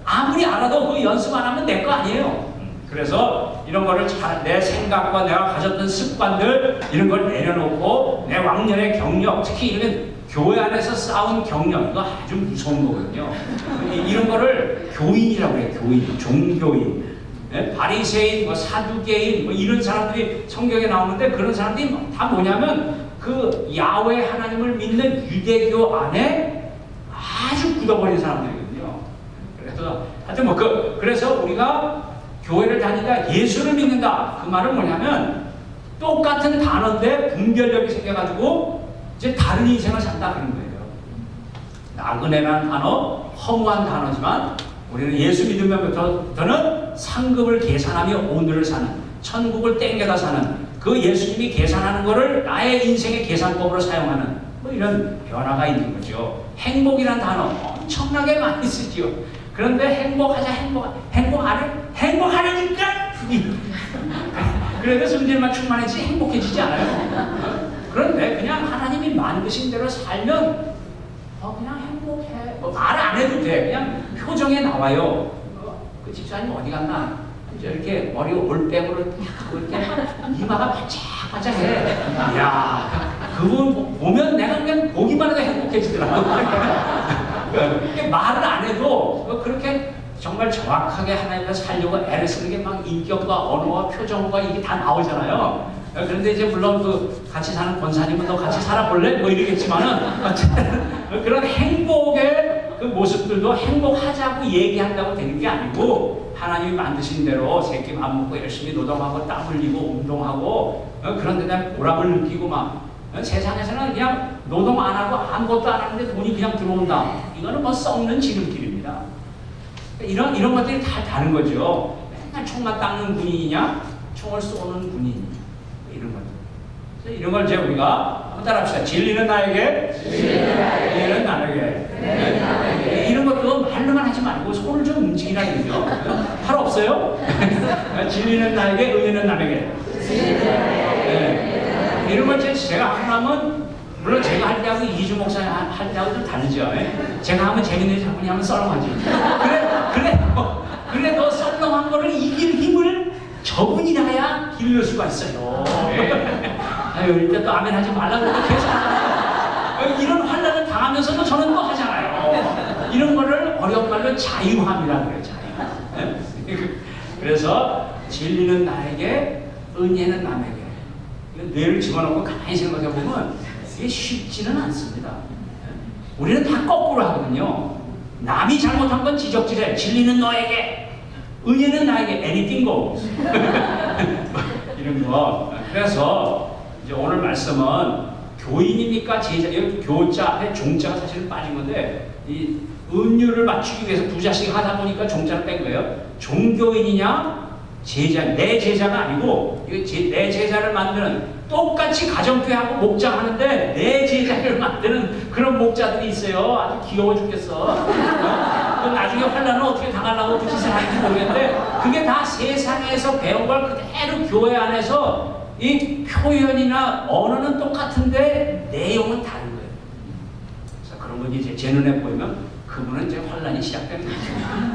[SPEAKER 4] 아무리 알아도 그 연습 안 하면 내 거 아니에요. 그래서 이런 거를 내 생각과 내가 가졌던 습관들 이런 걸 내려놓고 내 왕년의 경력, 특히 이런 교회 안에서 쌓은 경력 이거 아주 무서운 거거든요. 이런 거를 교인이라고 해요. 교인, 종교인, 바리새인, 뭐 사두개인 뭐 이런 사람들이 성경에 나오는데 그런 사람들이 다 뭐냐면 그 야훼 하나님을 믿는 유대교 안에 아주 굳어버린 사람들이거든요. 그래서 하여튼 뭐 그래서 우리가 교회를 다니다 예수를 믿는다. 그 말은 뭐냐면 똑같은 단어인데 분별력이 생겨가지고 이제 다른 인생을 산다 그런 거예요. 나그네라는 단어 허무한 단어지만 우리는 예수 믿으면부터는 상급을 계산하며 오늘을 사는 천국을 땡겨다 사는 그 예수님이 계산하는 거를 나의 인생의 계산법으로 사용하는 뭐 이런 변화가 있는 거죠. 행복이라는 단어 엄청나게 많이 쓰지요. 그런데 행복하려니까 그래도 성질만 충만해지지 행복해지지 않아요. 그런데 그냥 하나님이 만드신 대로 살면 그냥 행복해. 말 안 해도 돼. 그냥 표정에 나와요. 그 집사님 어디 갔나? 이렇게 머리 올백으로 이렇게 이마가 반짝반짝해. 이야, 그분 보면 내가 그냥 보기만 해도 행복해지더라고. 말을 안 해도 그렇게 정말 정확하게 하나님과 살려고 애를 쓰는 게 막 인격과 언어와 표정과 이게 다 나오잖아요. 그런데 이제 물론 그 같이 사는 권사님은 너 같이 살아볼래? 뭐 이러겠지만은 어쨌든 그런 행복의 그 모습들도 행복하자고 얘기한다고 되는 게 아니고 하나님이 만드신 대로 새끼 밥 먹고 열심히 노동하고 땀 흘리고 운동하고 그런 데다 보람을 느끼고 막 세상에서는 그냥 노동 안 하고 아무것도 안 하는데 돈이 그냥 들어온다. 이거는 뭐 썩는 지름길입니다. 이런 것들이 다 다른 거죠. 맨날 총만 닦는 군인이냐, 총을 쏘는 군인 이런 것들. 이런 걸 이제 우리가 한번 따라합시다. 진리는 나에게, 은혜는 나에게. 이런 것도 말로만 하지 말고 손을 좀 움직이라는 거죠. 팔 없어요? 진리는 나에게, 은혜는 남에게. 네. 이런 걸 제가 하면 물론 제가 할 때하고 이주 목사님 할 때하고 좀 다르죠. 제가 하면 재밌는 장군이 하면 썰렁하지. 그래 너 썰렁한 거를 이길 힘을 저분이 나야 기를 수가 있어요. 아유, 일단 또 아멘 하지 말라고 계속 이런 환란을 당하면서도 저는 또 하잖아요. 이런 거를 어려운 말로 자유함이라고 그래요. 자유. 그래서 진리는 나에게, 은혜는 남에게. 뇌를 집어넣고 가만히 생각해 보면 이게 쉽지는 않습니다. 우리는 다 거꾸로 하거든요. 남이 잘못한 건 지적질해. 진리는 너에게, 은혜는 나에게. anything goes. 이런 거. 그래서 이제 오늘 말씀은 교인입니까? 제자? 여기 교자 앞에 종자가 사실은 빠진 건데 이 음률을 맞추기 위해서 두 자씩 하다 보니까 종자를 뺀 거예요. 종교인이냐? 제자, 내 제자가 아니고 내 제자를 만드는 똑같이 가정교회하고 목장하는데 내 제자를 만드는 그런 목자들이 있어요. 아주 귀여워 죽겠어. 그 나중에 환란은 어떻게 당하려고 그 짓을 하는지 모르겠는데 그게 다 세상에서 배운 걸 그대로 교회 안에서 이 표현이나 언어는 똑같은데 내용은 다른 거예요. 그래서 그런 건 이제 제 눈에 보이면 그분은 이제 환란이 시작되는 거죠.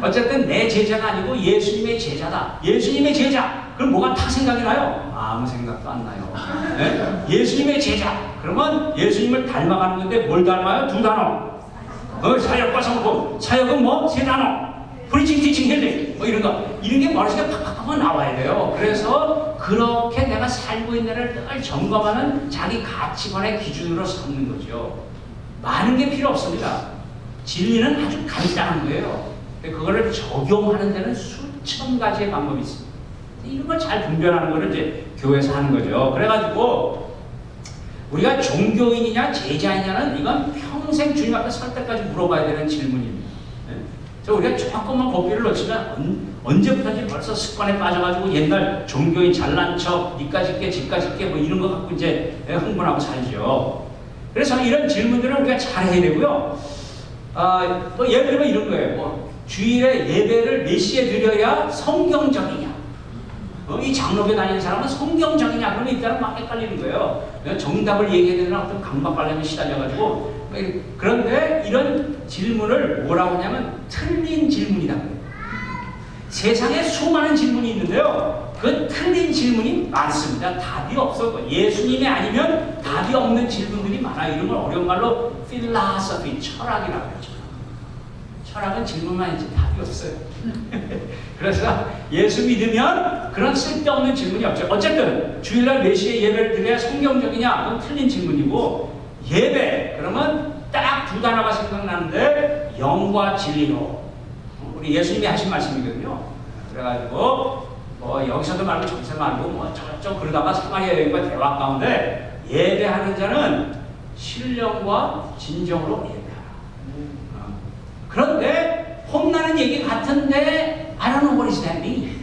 [SPEAKER 4] 어쨌든 내 제자가 아니고 예수님의 제자다. 예수님의 제자. 그럼 뭐가 다 생각이 나요? 아무 생각도 안 나요. 네? 예수님의 제자. 그러면 예수님을 닮아가는 건데 뭘 닮아요? 두 단어. 사역과 성품. 사역은 뭐? 세 단어. 프리칭, 티칭, 힐링. 뭐 이런 거. 이런 게 머릿속에 팍팍팍 나와야 돼요. 그래서 그렇게 내가 살고 있는를 늘 점검하는 자기 가치관의 기준으로 삼는 거죠. 많은 게 필요 없습니다. 진리는 아주 간단한 거예요. 그거를 적용하는 데는 수천 가지의 방법이 있습니다. 이런 걸 잘 분별하는 거를 이제 교회에서 하는 거죠. 그래가지고 우리가 종교인이냐 제자이냐는 이건 평생 주님 앞에 설 때까지 물어봐야 되는 질문입니다. 네? 우리가 조금만 고삐를 놓치면 언제부터인지 벌써 습관에 빠져가지고 옛날 종교인 잘난 척, 니까지 있게 집까지 있게 뭐 이런 거 갖고 이제 흥분하고 살죠. 그래서 이런 질문들은 우리가 잘 해야 되고요. 또 예를 들면 이런 거예요. 뭐 주일에 예배를 몇 시에 드려야 성경적이냐? 이 장로교 다니는 사람은 성경적이냐? 그러면 일단은 막 헷갈리는 거예요. 정답을 얘기해야 되나 어떤 강박관념에 시달려가지고. 그런데 이런 질문을 뭐라고 하냐면 틀린 질문이다. 세상에 수많은 질문이 있는데요. 그 틀린 질문이 많습니다. 답이 없어. 예수님이 아니면 답이 없는 질문들이 많아요. 이런 걸 어려운 말로 필라소피, 철학이라고 하죠. 철학은 질문만 있지 답이 없어요. 그래서 예수 믿으면 그런 쓸데없는 질문이 없죠. 어쨌든 주일날 몇 시에 예배를 드려야 성경적이냐? 그건 틀린 질문이고 예배 그러면 딱 두 단어가 생각나는데 영과 진리로 우리 예수님이 하신 말씀이거든요. 그래가지고 뭐 여기서도 말고 저기서 말고 뭐 저쪽 그러다가 사마리아 여인과 대화 가운데 예배하는 자는 신령과 진정으로 예배하라. 그런데 혼나는 얘기 같은데 I don't know what is that mean.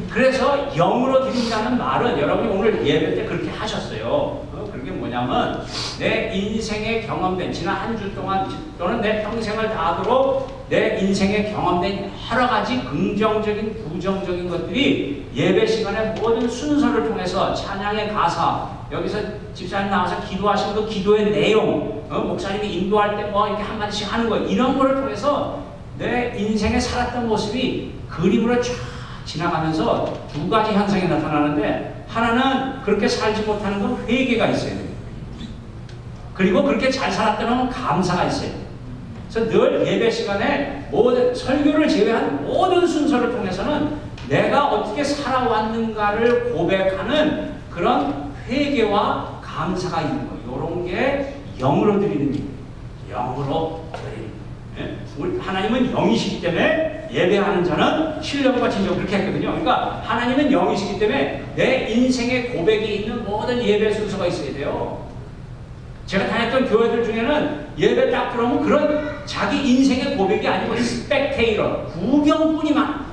[SPEAKER 4] 그래서 영으로 드린다는 말은 여러분이 오늘 예배 때 그렇게 하셨어요. 그게 뭐냐면 내 인생에 경험된 지난 한 주 동안 또는 내 평생을 다하도록 내 인생에 경험된 여러 가지 긍정적인 부정적인 것들이 예배 시간의 모든 순서를 통해서 찬양의 가사 여기서 집사님 나와서 기도하신 그 기도의 내용 목사님이 인도할 때 뭐 이렇게 한마디씩 하는 거 이런 거를 통해서 내 인생에 살았던 모습이 그림으로 쫙 지나가면서 두 가지 현상이 나타나는데 하나는 그렇게 살지 못하는 건 회개가 있어야 돼요. 그리고 그렇게 잘 살았다는 감사가 있어야 돼요. 그래서 늘 예배 시간에 모든 설교를 제외한 모든 순서를 통해서는 내가 어떻게 살아왔는가를 고백하는 그런 회개와 감사가 있는 거예요. 이런 게 영으로 드리는 거예요. 영으로 드리는 거예요. 우리 하나님은 영이시기 때문에 예배하는 자는 신령과 진정 그렇게 했거든요. 그러니까 하나님은 영이시기 때문에 내 인생의 고백이 있는 모든 예배 순서가 있어야 돼요. 제가 다녔던 교회들 중에는 예배 딱 들어오면 그런 자기 인생의 고백이 아니고 스펙테이터, 구경뿐이만.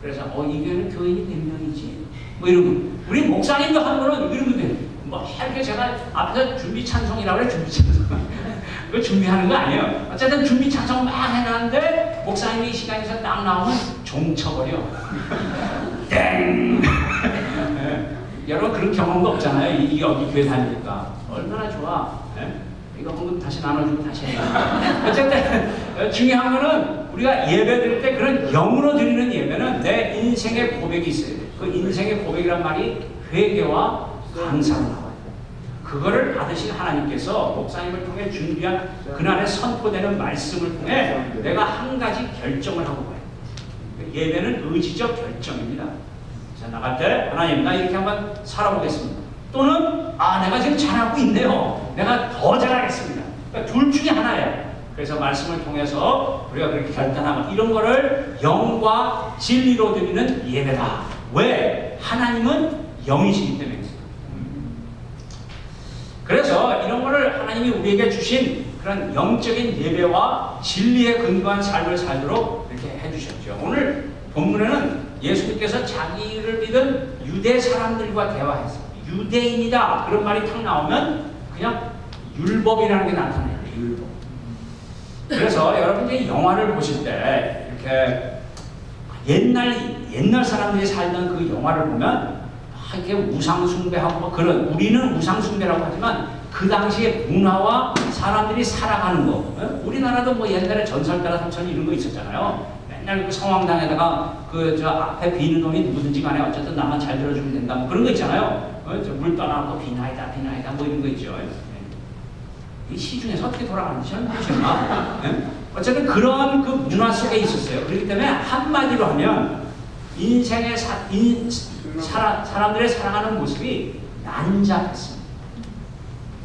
[SPEAKER 4] 그래서 이 교회는 교인이 몇 명이지? 뭐 이런 거. 우리 목사님도 한 분은 이런 건데 뭐 이렇게 제가 앞에서 준비 찬송이라고 그래 준비 찬송. 그거 준비하는 거 아니에요. 어쨌든 준비 찬송 막 해놨는데 목사님이 이 시간에서 딱 나오면 종쳐버려. 땡! 여러분 그런 경험도 없잖아요. 이 여기 교회 다니니까. 얼마나 좋아. 이거 한번 다시 나눠주고 다시 해. 어쨌든 중요한 거는 우리가 예배 드릴 때 그런 영으로 드리는 예배는 내 인생의 고백이 있어요. 그 인생의 고백이란 말이 회개와 감사로 나와요. 그거를 받으신 하나님께서 목사님을 통해 준비한 그날에 선포되는 말씀을 통해 내가 한 가지 결정을 하고 가요. 예배는 의지적 결정입니다. 자, 나갈 때 하나님 나 이렇게 한번 살아보겠습니다. 또는 내가 지금 잘하고 있네요. 내가 더 잘하겠습니다. 그러니까 둘 중에 하나예요. 그래서 말씀을 통해서 우리가 그렇게 결단하고 이런 거를 영과 진리로 드리는 예배다. 왜? 하나님은 영이시기 때문에. 그래서 이런 거를 하나님이 우리에게 주신 그런 영적인 예배와 진리에 근거한 삶을 살도록 이렇게 해주셨죠. 오늘 본문에는 예수님께서 자기를 믿은 유대 사람들과 대화했어요.
[SPEAKER 5] 유대인이다 그런 말이 탁 나오면 그냥 율법이라는 게 나타나요. 율법. 그래서 여러분들이 영화를 보실 때 이렇게 옛날 사람들이 살던 그 영화를 보면 이렇게 우상 숭배하고 뭐 그런 우리는 우상 숭배라고 하지만 그 당시의 문화와 사람들이 살아가는 거. 우리나라도 뭐 옛날에 전설따라 삼천 이런 거 있었잖아요. 맨날 그 성황당에다가 그 저 앞에 비는 놈이 누구든지 간에 어쨌든 나만 잘 들어주면 된다 뭐 그런 거 있잖아요. 물 떠나고 비나이다 뭐 이런 거 있죠. 이 시중에서 어떻게 돌아가는지 저는 모르겠나. 어쨌든 그런 그 문화 속에 있었어요. 그렇기 때문에 한마디로 하면 인생의 사람들의 살아가는 모습이 난잡했습니다.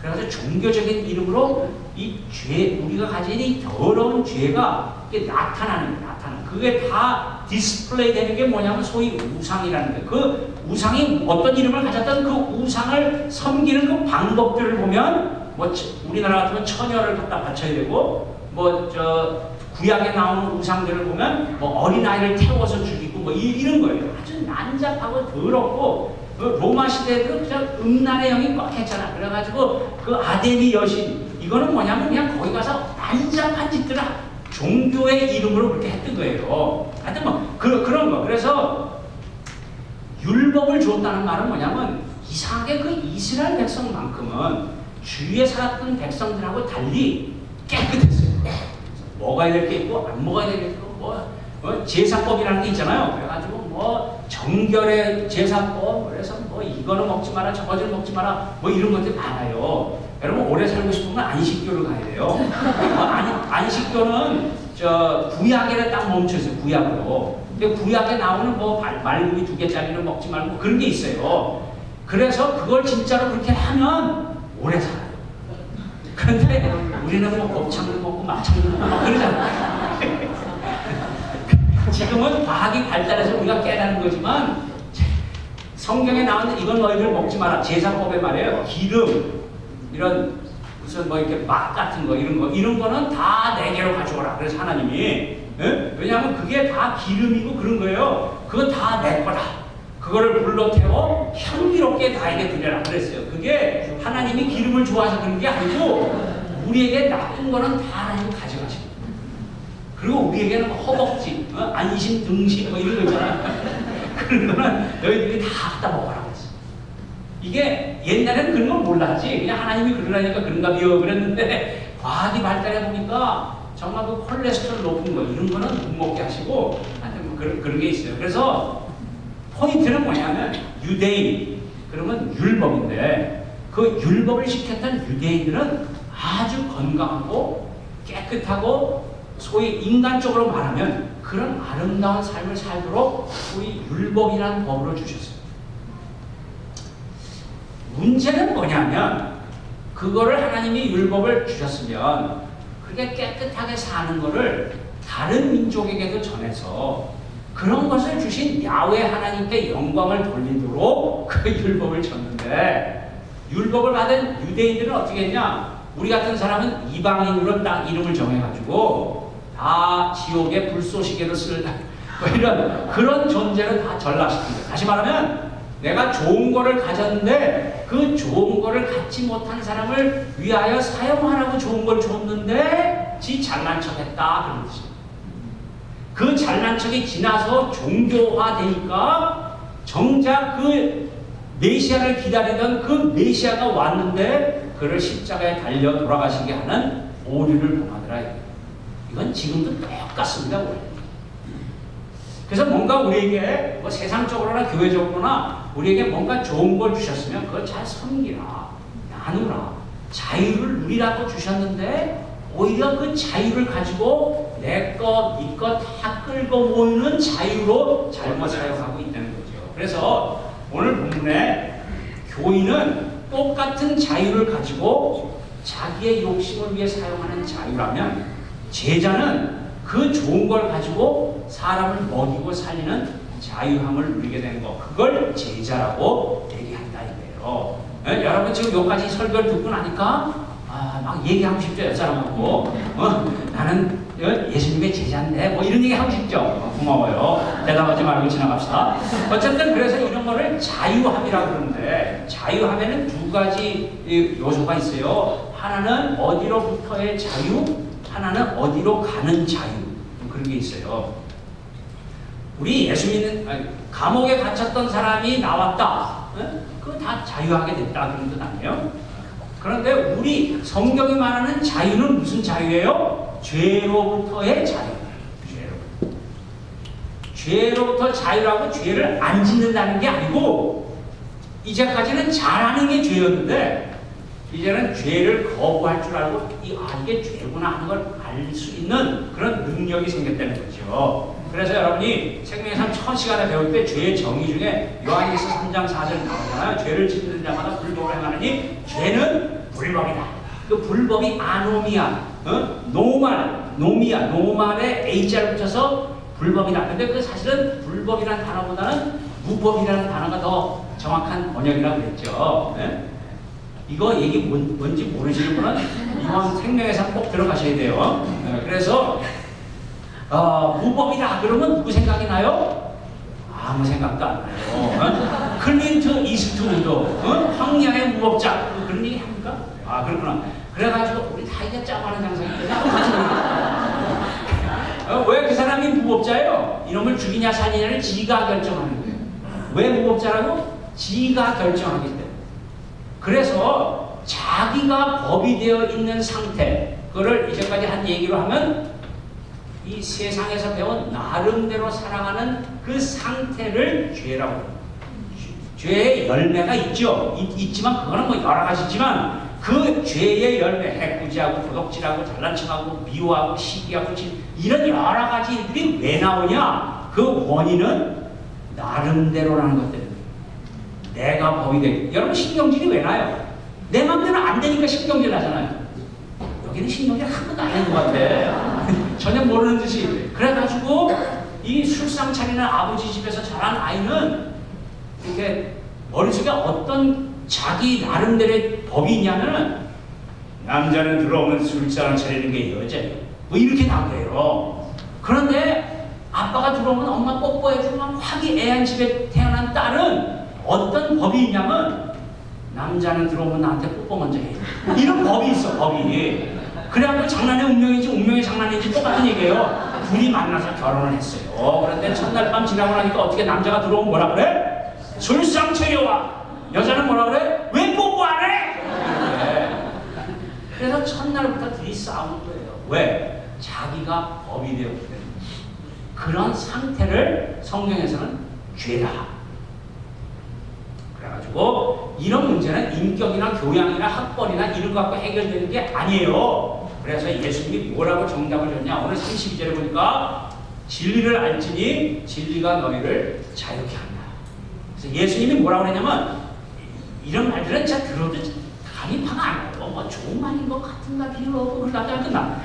[SPEAKER 5] 그래서 종교적인 이름으로 이 죄, 우리가 가진 이 더러운 죄가 이게 나타나는 거예요. 그게 다 디스플레이 되는 게 뭐냐면 소위 우상이라는 거예요. 그 우상이 어떤 이름을 가졌던 그 우상을 섬기는 그 방법들을 보면 뭐 우리나라 같으면 처녀를 갖다 바쳐야 되고 뭐 저 구약에 나오는 우상들을 보면 뭐 어린아이를 태워서 죽이고 뭐 이런 거예요. 아주 난잡하고 더럽고 그 로마 시대에도 그냥 음란의 영이 꽉했잖아. 그래가지고 그 아데미 여신 이거는 뭐냐면 그냥 거기 가서 난잡한 짓들을 종교의 이름으로 그렇게 했던 거예요. 하여튼 뭐 그런 거. 그래서 율법을 줬다는 말은 뭐냐면 이상하게 그 이스라엘 백성만큼은 주위에 살았던 백성들하고 달리 깨끗했어요. 먹어야 될 게 있고 안 먹어야 될 게 있고 뭐 제사법이라는 게 있잖아요. 그래가지고 뭐 정결의 제사법 그래서 뭐 이거는 먹지 마라 저거는 먹지 마라 뭐 이런 것들이 많아요. 여러분 오래 살고 싶으면 안식교를 가야 돼요. 안식교는 저 구약에 딱 멈춰 있어요. 구약으로. 근데 구약에 나오는 뭐 말고기 2개짜리는 먹지 말고 그런 게 있어요. 그래서 그걸 진짜로 그렇게 하면 오래 살아요. 그런데 우리는 뭐 곱창도 먹고 막창도 먹고 막 그러잖아요. 지금은 과학이 발달해서 우리가 깨닫는 거지만 성경에 나오는 이건 너희들 먹지 마라. 제사법에 말이에요. 기름 이런 무슨 뭐 이렇게 막 같은 거 이런 거는 다 내게로 가져오라. 그래서 하나님이 왜냐하면 그게 다 기름이고 그런 거예요. 그건 다 내 거다. 그거를 불러 태워 향기롭게 나에게 드려라 그랬어요. 그게 하나님이 기름을 좋아해서 그런 게 아니고 우리에게 나쁜 거는 다 하나님 가져가시고 그리고 우리에게는 허벅지, 안심, 등심 뭐 이런 거 있잖아요. 그런 거는 너희들이 다 갖다 먹어라 그랬어요. 이게 옛날에는 그런 건 몰랐지. 그냥 하나님이 그러라니까 그런가 비어 그랬는데 과학이 발달해 보니까 정말 그 콜레스테롤 높은 거 이런 거는 못 먹게 하시고 하여튼 뭐 그런 게 있어요. 그래서 포인트는 뭐냐면 유대인 그러면 율법인데 그 율법을 지켰던 유대인들은 아주 건강하고 깨끗하고 소위 인간적으로 말하면 그런 아름다운 삶을 살도록 소위 율법이라는 법으로 주셨어요. 문제는 뭐냐면 그거를 하나님이 율법을 주셨으면 그게 깨끗하게 사는 거를 다른 민족에게도 전해서 그런 것을 주신 야훼 하나님께 영광을 돌리도록 그 율법을 줬는데 율법을 받은 유대인들은 어떻게 했냐? 우리 같은 사람은 이방인으로 딱 이름을 정해가지고 다 지옥의 불쏘시개로 쓸 뭐 이런 그런 존재를 다 전락시킨 거예요. 다시 말하면 내가 좋은 거를 가졌는데 그 좋은 거를 갖지 못한 사람을 위하여 사용하라고 좋은 걸 줬는데 지 잘난 척했다 그런 뜻이에요. 그 잘난 척이 지나서 종교화되니까 정작 그 메시아를 기다리던 그 메시아가 왔는데 그를 십자가에 달려 돌아가시게 하는 오류를 범하더라. 이건 지금도 똑같습니다. 그래서 뭔가 우리에게 뭐 세상적으로나 교회적으로나 우리에게 뭔가 좋은 걸 주셨으면 그걸 잘 섬기라, 나누라, 자유를 누리라고 주셨는데 오히려 그 자유를 가지고 내 것, 네 것 다 끌고 모이는 자유로 잘못 사용하고 있다는 거죠. 그래서 오늘 본문에 교인은 똑같은 자유를 가지고 자기의 욕심을 위해 사용하는 자유라면 제자는 그 좋은 걸 가지고 사람을 먹이고 살리는 자유함을 누리게 되는 거 그걸 제자라고 얘기한다 이거예요. 여러분 지금 여기까지 설교를 듣고 나니까 막 얘기하고 싶죠. 옆사람하고 나는 예수님의 제자인데 뭐 이런 얘기 하고 싶죠. 고마워요. 대답하지 말고 지나갑시다. 어쨌든 그래서 이런 거를 자유함이라고 그러는데 자유함에는 두 가지 요소가 있어요. 하나는 어디로부터의 자유, 하나는 어디로 가는 자유. 그런 게 있어요. 우리 예수 믿는 감옥에 갇혔던 사람이 나왔다. 그거 다 자유하게 됐다 그런 뜻 아니에요? 그런데 우리 성경이 말하는 자유는 무슨 자유예요? 죄로부터의 자유. 죄로부터 자유라고 죄를 안 짓는다는 게 아니고 이제까지는 잘하는 게 죄였는데 이제는 죄를 거부할 줄 알고 이게 죄구나 하는 걸 알 수 있는 그런 능력이 생겼다는 거죠. 그래서 여러분이 생명의 삶 첫 시간에 배울 때 죄의 정의 중에 요한일서 3장 4절 나오잖아요. 죄를 짓는 자마다 불법을 행하느니 죄는 불법이다. 그 불법이 아노미야, 노말에 A자를 붙여서 불법이다. 근데 그 사실은 불법이라는 단어보다는 무법이라는 단어가 더 정확한 번역이라고 그랬죠. 네? 이거 얘기 뭔지 모르시는 분은 이번 생명의 삶 꼭 들어가셔야 돼요. 네, 그래서 무법이다 그러면 누구 생각이 나요? 아무 생각도 안 나요. 클린트 이스트우드, 황야의 무법자 그런 얘기 합니까? 아 그렇구나. 그래가지고 우리 다 이게 짜고하는 장사니까 왜 그 사람이 무법자예요? 이놈을 죽이냐 살리냐를 지가 결정하는 거예요. 왜 무법자라고? 지가 결정하기 때문에. 그래서 자기가 법이 되어 있는 상태, 그거를 이제까지 한 얘기로 하면 이 세상에서 배운 나름대로 살아가는 그 상태를 죄라고 합니다. 죄의 열매가 있죠. 있지만 그거는 뭐 여러 가지지만 그 죄의 열매, 해꾸지하고 도둑질하고 잘난 척하고 미워하고 시기하고 이런 여러 가지 일들이 왜 나오냐? 그 원인은 나름대로라는 것 때문에. 내가 법이 되고 여러분 신경질이 왜 나요? 내 맘대로 안 되니까 신경질 나잖아요. 여기는 신경질 한 번도 안 한 것 같아. 전혀 모르는 듯이. 그래가지고 이 술상 차리는 아버지 집에서 자란 아이는 이렇게 머릿속에 어떤 자기 나름대로의 법이 있냐면 남자는 들어오면 술상 차리는 게 여자예요. 뭐 이렇게 나와요. 그런데 아빠가 들어오면 엄마 뽀뽀해주면 화기애애한 집에 태어난 딸은 어떤 법이 있냐면 남자는 들어오면 나한테 뽀뽀 먼저 해. 이런 법이 있어, 법이. 그래갖고 장난의 운명인지 운명의 장난인지 똑같은 얘기예요. 둘이 만나서 결혼을 했어요. 그런데 첫날 밤 지나고 나니까 어떻게 남자가 들어오면 뭐라 그래? 술상 차려와. 여자는 뭐라 그래? 왜 뽀뽀 안 해? 그래. 그래서 첫날부터 둘이 싸우는 거예요. 왜? 자기가 법이 되었기 때문에. 그런 상태를 성경에서는 죄다. 그래가지고 이런 문제는 인격이나 교양이나 학벌이나 이런 거 갖고 해결되는 게 아니에요. 그래서 예수님이 뭐라고 정답을 줬냐? 오늘 32절에 보니까 진리를 알지니 진리가 너희를 자유케 한다. 그래서 예수님이 뭐라고 그랬냐면 이런 말들은 제가 들어도 감이 파가 안 와요. 뭐 좋은 말인 것 같은가 필요 없고 그러다가 끝나.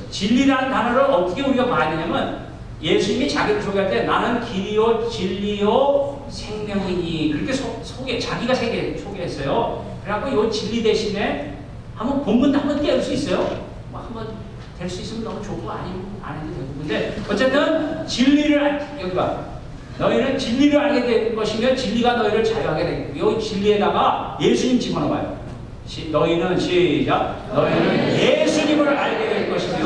[SPEAKER 5] 진리라는 단어를 어떻게 우리가 봐야 되냐면 예수님이 자기를 소개할 때 나는 길이요 진리요 생명이니 그렇게 자기가 소개했어요. 그래갖고 이 진리 대신에 한번 본문도 한번 띄울 수 있어요. 뭐 한번 될 수 있으면 너무 좋고 아니면 안 해도 되고. 근데 어쨌든 진리를 여기가 너희는 진리를 알게 될 것이며 진리가 너희를 자유하게 되고 이 진리에다가 예수님 집어넣어봐요. 너희는 시작. 너희는 예수님을 알게 될 것이며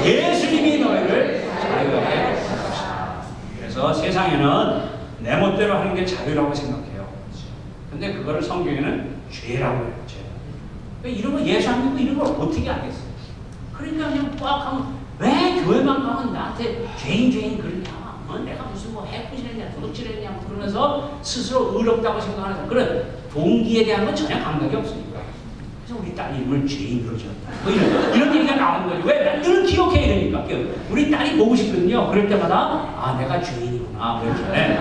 [SPEAKER 5] 예수님이 너희를 자유하게 될 것이다. 그래서 세상에는 내 멋대로 하는 게 자유라고 생각해요. 근데 그거를 성경에는 죄라고 해요. 죄. 이런 거 예수 안 믿고 이런 걸 어떻게 알겠어요? 그러니까 그냥 꽉 하면 왜 교회만 가면 나한테 죄인 그러냐? 내가 무슨 뭐 해꾸질했냐, 도둑질했냐 뭐 그러면서 스스로 의롭다고 생각하는 사람 그런 동기에 대한 건 전혀 감각이 없으니까. 그래서 우리 딸이 이름을 죄인으로 지었다. 뭐 이런 얘기가 나오는 거죠. 왜? 난 늘 기억해 이러니까. 우리 딸이 보고 싶거든요. 그럴 때마다 내가 죄인이구나. 그렇게.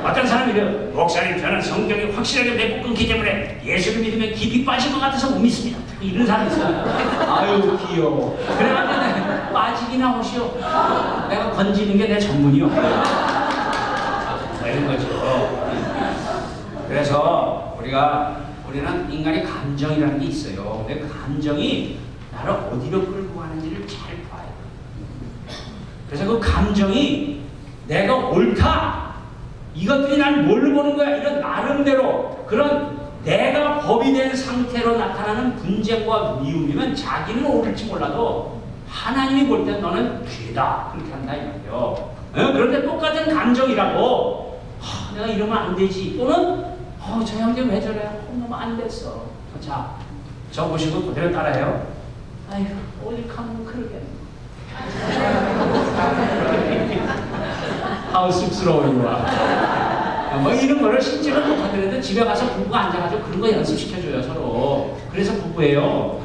[SPEAKER 5] 어떤 사람이 이래요. 목사님 저는 성경이 확실하게 맺고 끊기 때문에 예수를 믿으면 깊이 빠질 것 같아서 못 믿습니다. 이런 사람이 있어요. 아유 귀여워. 그래가지고 빠지기나 하시오. 내가 건지는 게 내 전문이요. 이런 거죠. 그래서 우리는 인간의 감정이라는 게 있어요. 근데 그 감정이 나를 어디로 끌고 가는지를 이걸 잘 봐야 돼. 그래서 그 감정이 내가 옳다. 이것들이 날 뭘로 보는 거야? 이런 나름대로 그런 내가 법이 된 상태로 나타나는 분쟁과 미움이면 자기는 옳을지 몰라도 하나님이 볼 때 너는 죄다. 그렇게 한다 이 말이에요. 그런데 똑같은 감정이라고 내가 이러면 안 되지. 또는 저 형제 왜 저래? 너무 안 됐어. 자, 저 보시고 그대로 따라해요. 아휴, 어디 가면 그러겠네. 아우 쑥스러워요. 뭐 이런 거를 실제로 못하더라도 집에 가서 부부가 앉아가지고 그런 거 연습시켜줘요 서로. 그래서 부부예요.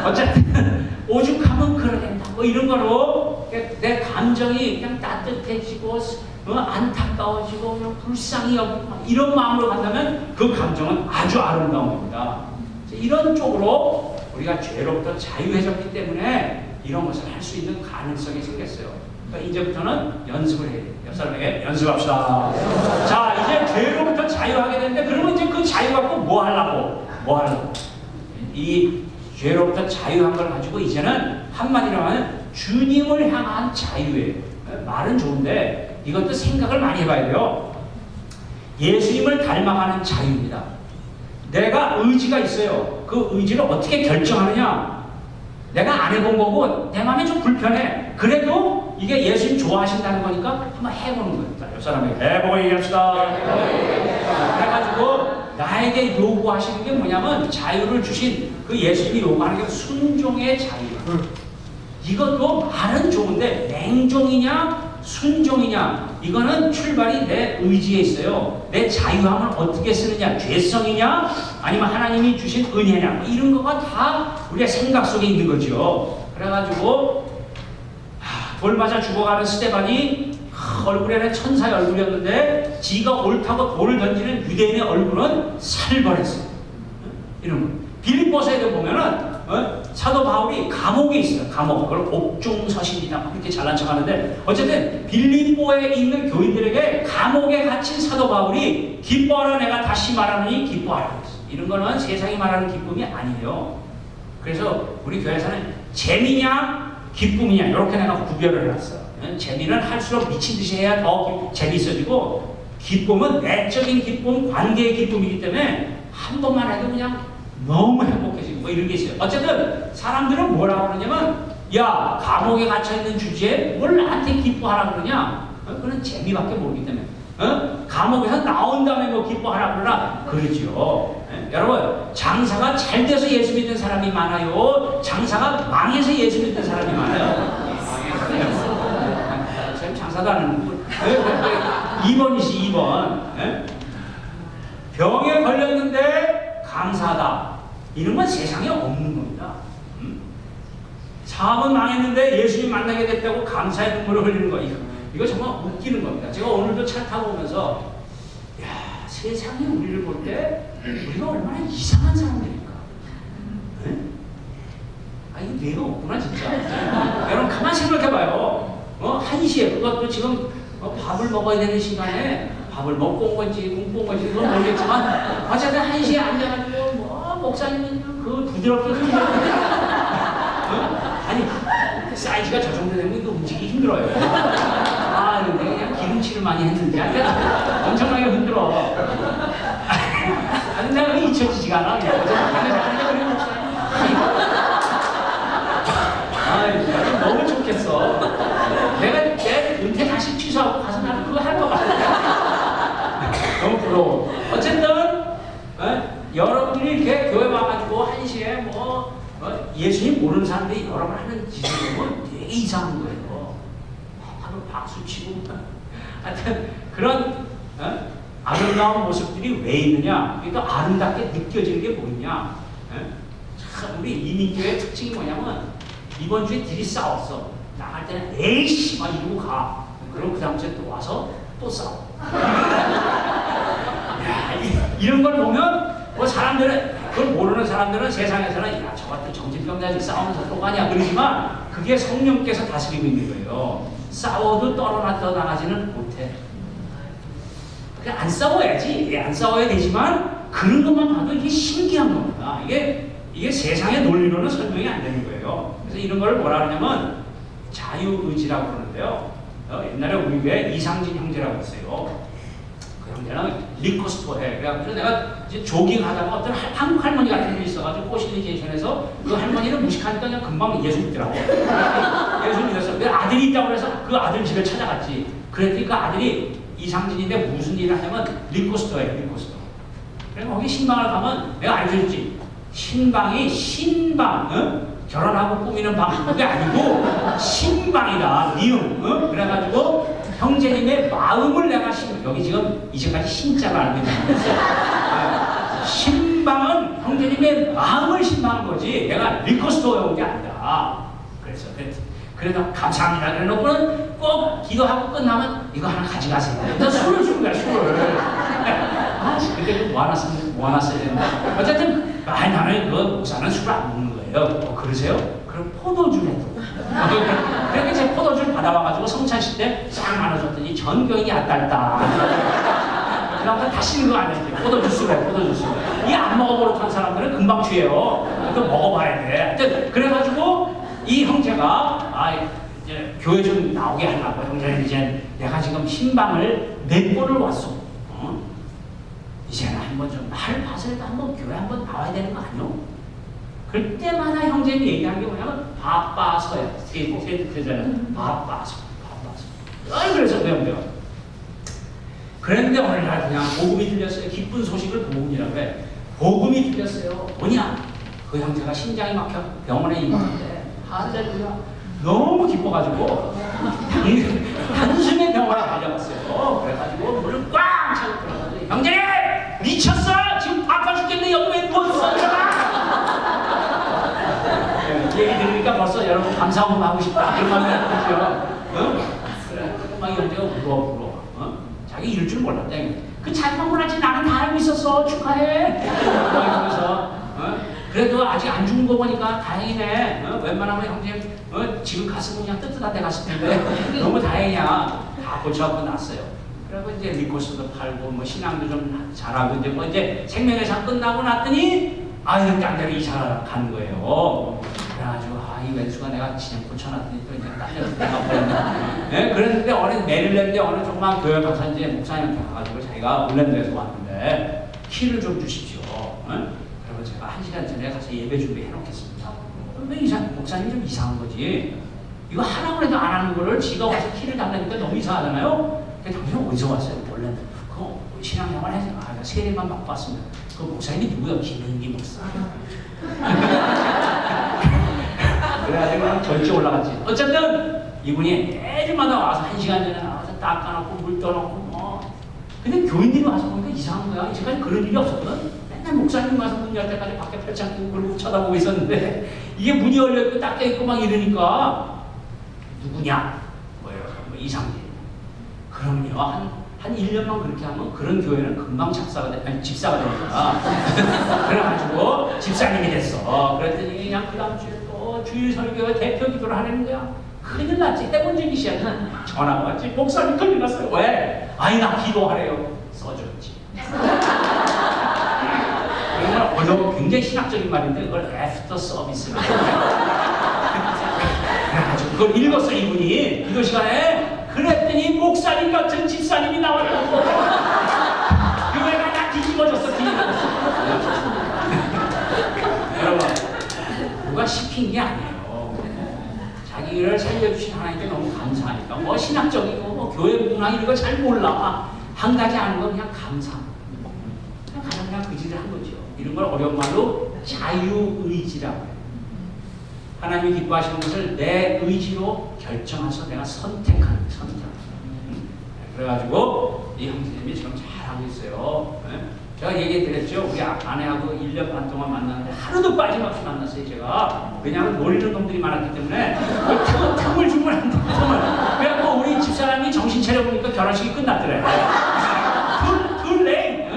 [SPEAKER 5] 어쨌든 오죽하면 그러겠다. 뭐 이런 거로 내 감정이 그냥 따뜻해지고 안타까워지고 그냥 불쌍히 여기고 이런 마음으로 간다면 그 감정은 아주 아름다운 겁니다. 이런 쪽으로 우리가 죄로부터 자유해졌기 때문에 이런 것을 할 수 있는 가능성이 생겼어요. 그러니까 이제부터는 연습을 해야 돼요. 옆 사람에게 연습합시다. 자, 이제 죄로부터 자유하게 되는데 그러면 이제 그 자유 갖고 뭐 하려고? 이 죄로부터 자유한 걸 가지고 이제는 한마디로 하면 주님을 향한 자유예요. 말은 좋은데 이것도 생각을 많이 해봐야 돼요. 예수님을 닮아가는 자유입니다. 내가 의지가 있어요. 그 의지를 어떻게 결정하느냐? 내가 안 해본 거고 내 마음이 좀 불편해. 그래도 이게 예수님 좋아하신다는 거니까 한번 해보는 거예요. 옆 사람에게 해보고 얘기합시다. 해가지고 나에게 요구하시는 게 뭐냐면 자유를 주신 그 예수님이 요구하는 게 순종의 자유. 이것도 말은 좋은데 냉종이냐 순종이냐 이거는 출발이 내 의지에 있어요. 내 자유함을 어떻게 쓰느냐, 죄성이냐 아니면 하나님이 주신 은혜냐 뭐 이런 거가 다 우리의 생각 속에 있는 거죠. 그래가지고 돌 맞아 죽어가는 스데반이 얼굴에는 천사의 얼굴이었는데 지가 옳다고 돌을 던지는 유대인의 얼굴은 살벌했어요. 이런 거. 빌립보서에도 보면은 사도 바울이 감옥에 있어요. 감옥. 그걸 옥중서신이다. 그렇게 잘난 척하는데 어쨌든 빌립보에 있는 교인들에게 감옥에 갇힌 사도 바울이 기뻐하라 내가 다시 말하느니 기뻐하라. 이런 거는 세상이 말하는 기쁨이 아니에요. 그래서 우리 교회에서는 재미냐 기쁨이냐 이렇게 내가 구별을 해놨어요. 재미는 할수록 미친 듯이 해야 더 재미있어지고 기쁨은 내적인 기쁨, 관계의 기쁨이기 때문에 한 번만 해도 그냥 너무 행복해지고 뭐 이런 게 있어요. 어쨌든 사람들은 뭐라고 그러냐면 야 감옥에 갇혀있는 주제에 뭘 나한테 기뻐하라 그러냐? 그건 재미밖에 모르기 때문에 감옥에서 나온 다음에 뭐 기뻐하라 그러나 그러죠. 여러분 장사가 잘 돼서 예수 믿는 사람이 많아요? 장사가 망해서 예수 믿는 사람이 많아요? 참 장사도 안 하는 2번이시 2번. 병에 걸렸는데 감사하다. 이런 건 세상에 없는 겁니다. 사업은 망했는데 예수님 만나게 됐다고 감사의 눈물을 흘리는 거 이거 정말 웃기는 겁니다. 제가 오늘도 차 타고 오면서 야 세상에 우리를 볼 때 우리가 얼마나 이상한 사람들일까. 이거 뇌가 없구나 진짜. 여러분 가만 생각해봐요. 1시에 그것도 지금 밥을 먹어야 되는 시간에 밥을 먹고 온 건지 굶고 온 건지 그건 모르겠지만 어쨌든 1시에 앉아가지고 목사님은 그 부드럽게 아니 사이즈가 저 정도 되면 이거 움직이기 힘들어요. 근데 그냥 기름칠을 많이 했는데 엄청나게 흔들어. 내가 잊혀지지가 않아. 너무 좋겠어. 내가 내 은퇴 다시 취소하고 가서 나는 그거 할 것 같아. 너무 부러워. 어쨌든 여러분들이 이렇게 교회 와가지고 1시에 예수님 모르는 사람들이 여러 번 하는 짓을 보면 되게 이상한 거예요. 하루 박수 치고 하여튼 그런 아름다운 모습들이 왜 있느냐? 이게 또 아름답게 느껴지는 게 뭐냐? 참 우리 이민교회의 특징이 뭐냐면 이번 주에 둘이 싸웠어. 나갈 때는 에이씨 막 이러고 가. 그럼 그 다음 주에 또 와서 또 싸워. 이런 걸 보면 사람들은 그걸 모르는 사람들은 세상에서는 야 저 같은 정신병자들이 싸우면서 또 가냐 그러지만 그게 성령께서 다스리고 있는 거예요. 싸워도 떨어놨다 나가지는 못해. 그냥 안 싸워야지. 안 싸워야 되지만 그런 것만 봐도 이게 신기한 겁니다. 이게 이게 세상의 논리로는 설명이 안 되는 거예요. 그래서 이런 걸 뭐라 그러냐면 자유의지라고 그러는데요. 옛날에 우리 교회 이상진 형제라고 있어요. 그 형제는 리코스토해. 그래서 내가 이제 조깅하다가 어떤 한국 할머니 같은 분이 있어가지고 포실리제이션에서 그 할머니를 무식하니까 그냥 금방 예수 믿더라고. 예수 믿었어. 그 아들이 있다고 그래서 그 아들 집에 찾아갔지. 그랬더니 그 아들이 이상진인데 무슨 일을 하냐면 리코스토해, 리코스토. 그래서 거기 신방을 가면 내가 알려줬지. 신방이 신방, 결혼하고 꾸미는 방 그게 아니고 신방이다. 니은. 그래가지고 형제님의 마음을 내가 여기 지금 이제까지 신자가 알고 있는 거였어요. 신방은 형제님의 마음을 신방한 거지 내가 리코스토에 온 게 아니다. 그래서 감사합니다. 그래놓고는 꼭 기도하고 끝나면 이거 하나 가져가세요. 너 술을 주는 거야, 술을. 그때 모아놨어야 되는데. 어쨌든, 나는 그 목사는 술을 안 먹는 거예요. 그러세요? 그럼 포도주를 해도. 그렇게 이제 포도주를 받아와가지고 성찬식 때 싹 나눠줬더니 전경이 안달다. 그다음부터 다시는 그거 안 했지. 포도주스로 해, 포도주스. 이 안 먹어버릇한 사람들은 금방 취해요. 또 먹어봐야 돼. 그래가지고 이 형제가 이제 교회 좀 나오게 하려고 형제는 이제 내가 지금 신방을 4번을 왔어. 이제는 한번 좀 날 봐서라도 한번 교회 한번 나와야 되는 거 아니요? 그때마다 형제는 얘기하는 게 뭐냐면 바빠서야. 세트잖아요. 바빠서. 그래서 그 형제가. 그런데 어느 날 그냥 복음이 들렸어요. 기쁜 소식을 복음이라고 해. 복음이 들렸어요. 뭐냐? 그 형제가 심장이 막혀 병원에 있는데 할렐루야. 너무 기뻐가지고 단숨에 병원에 달려갔어요. 그래가지고 문을 꽉 차고 들어가서 형제님! 미쳤어! 지금 바빠 죽겠네. 여기 왜 누워있어? 얘기 들으니까 벌써 여러분 감사하고 하고 싶다. 그런 마음이 들죠. 그래. 막 형제가 울어. 자기 이럴 줄 몰랐대. 그 자기만 몰랐지 나는 다 알고 있었어. 축하해. 그러면서 그래도 아직 안 죽은 거 보니까 다행이네. 웬만하면 형제 지금 갔으면 그냥 뜨뜻한데 갔을 텐데 너무 다행이야. 다 고쳐갖고 났어요. 그리고 이제 리코스도 팔고 뭐 신앙도 좀 잘하고 이제 생명의 상 끝나고 났더니 이렇게 안 되면 이사 가는 거예요. 그래가지고 이 왼수가 내가 그냥 고쳐놨더니 또 이제 딸려서 내가 버렸네. 네? 그랬는데 어느 메릴랜드에 어느 조그만 교회 가서 이제 목사님한테 가가지고 자기가 올랜도에서 왔는데 키를 좀 주십시오. 그리고 제가 1시간 전에 가서 예배 준비해 놓겠습니다. 그러면 목사님 좀 이상한 거지. 이거 하라고 해도 안 하는 거를 지가 와서 키를 달라니까 너무 이상하잖아요. 근데 당신 어디서 왔어요? 올랜도. 그거 신앙생활 해서 세례만 받고 왔습니다. 그 목사님이 누구야? 김은기 목사. 그래가지고 절제 올라갔지. 어쨌든 이분이 매주마다 와서 1시간 전에 나와서 닦아놓고 물 떠놓고 뭐. 근데 교인들이 와서 보니까 이상한 거야. 이제까지 그런 일이 없었거든. 맨날 목사님 와서 문 열 때까지 밖에 펼쳐 끼고 그러고 쳐다보고 있었는데 이게 문이 열려있고 닦여있고 막 이러니까 누구냐? 뭐예요? 뭐 이상진. 그럼요. 한 1년만 그렇게 하면 그런 교회는 금방 집사가 됩니다. 그래가지고 집사님이 됐어. 그랬더니 그냥 그 다음 주에 또 주일 설교회 대표 기도를 하는 거야. 큰일 났지. 해본 적이 시작은 전화가 왔지. 목사님 큰일 났어요. 왜? 나 기도하래요. 써줬지. 그러면 굉장히 신학적인 말인데 그걸 애프터 서비스라고 그래가지고 그걸 읽었어 이분이 기도 시간에. 그랬더니 목사님 같은 집사님이 나왔다고. 교회가 다 뒤집어졌어. 여러분, 누가 시킨 게 아니에요. 자기를 살려주신 하나님께 너무 감사하니까. 뭐 신학적이고 뭐 교회 문화 이런 거 잘 몰라. 한 가지 아는 건 그냥 감사. 그냥 그 짓을 한 거죠. 이런 걸 어려운 말로 자유의지라고 해요. 하나님이 기뻐하시는 것을 내 의지로 결정해서 내가 선택하는 선택. 그래가지고 이 형제님이 지금 잘하고 있어요. 제가 얘기해드렸죠. 우리 아내하고 1년 반 동안 만났는데 하루도 빠짐없이 만났어요. 제가 왜냐하면 노리는 놈들이 많았기 때문에 틈을 주면 안 돼요. 그래갖고 우리 집사람이 정신 차려보니까 결혼식이 끝났더래. 둘레.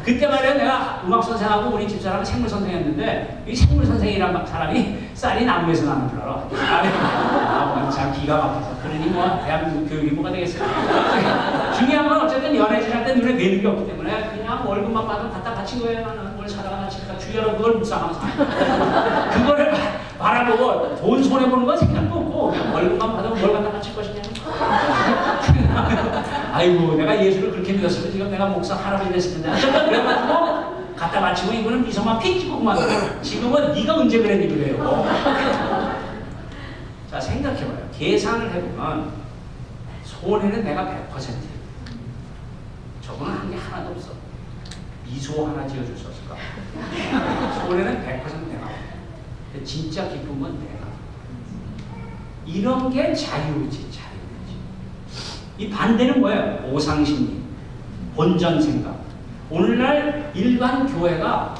[SPEAKER 5] 그때 말이야 내가 음악 선생하고 우리 집사람은 생물 선생했는데 이 생물 선생이란 사람이 쌀이 나무에서 나는 줄 알아. 참 기가 막혀서 그러니 뭐 대한민국 교육이 뭐가 되겠어요. 중요한 건 어쨌든 연애질 할 때 눈에 뵈는 게 없기 때문에 그냥 내가 월급만 받으면 갖다 바친 거예요. 나는 뭘 사다가 바치니까 주여로 그걸 묵상하면서 그거를 바라보고 돈 손해보는 건 생각도 없고 그냥 월급만 받으면 뭘 갖다 바칠 것이냐. 아이고 내가 예수를 그렇게 믿었으면 지금 내가 목사 할아버지 됐을 텐데 그래가지고 갖다 바치고 이거는 미소만 픽 찍고 그만. 지금은 네가 언제 그랬니 그래요. 자 생각해봐요. 계산을 해보면 손해는 내가 100%예요. 저거는 한 게 하나도 없어. 미소 하나 지어줄 수 없을까? 손해는 100% 내가. 근데 진짜 기쁨은 내가. 이런 게 자유지, 자유지. 이 반대는 뭐예요? 보상심리, 본전생각. 오늘날 일반 교회가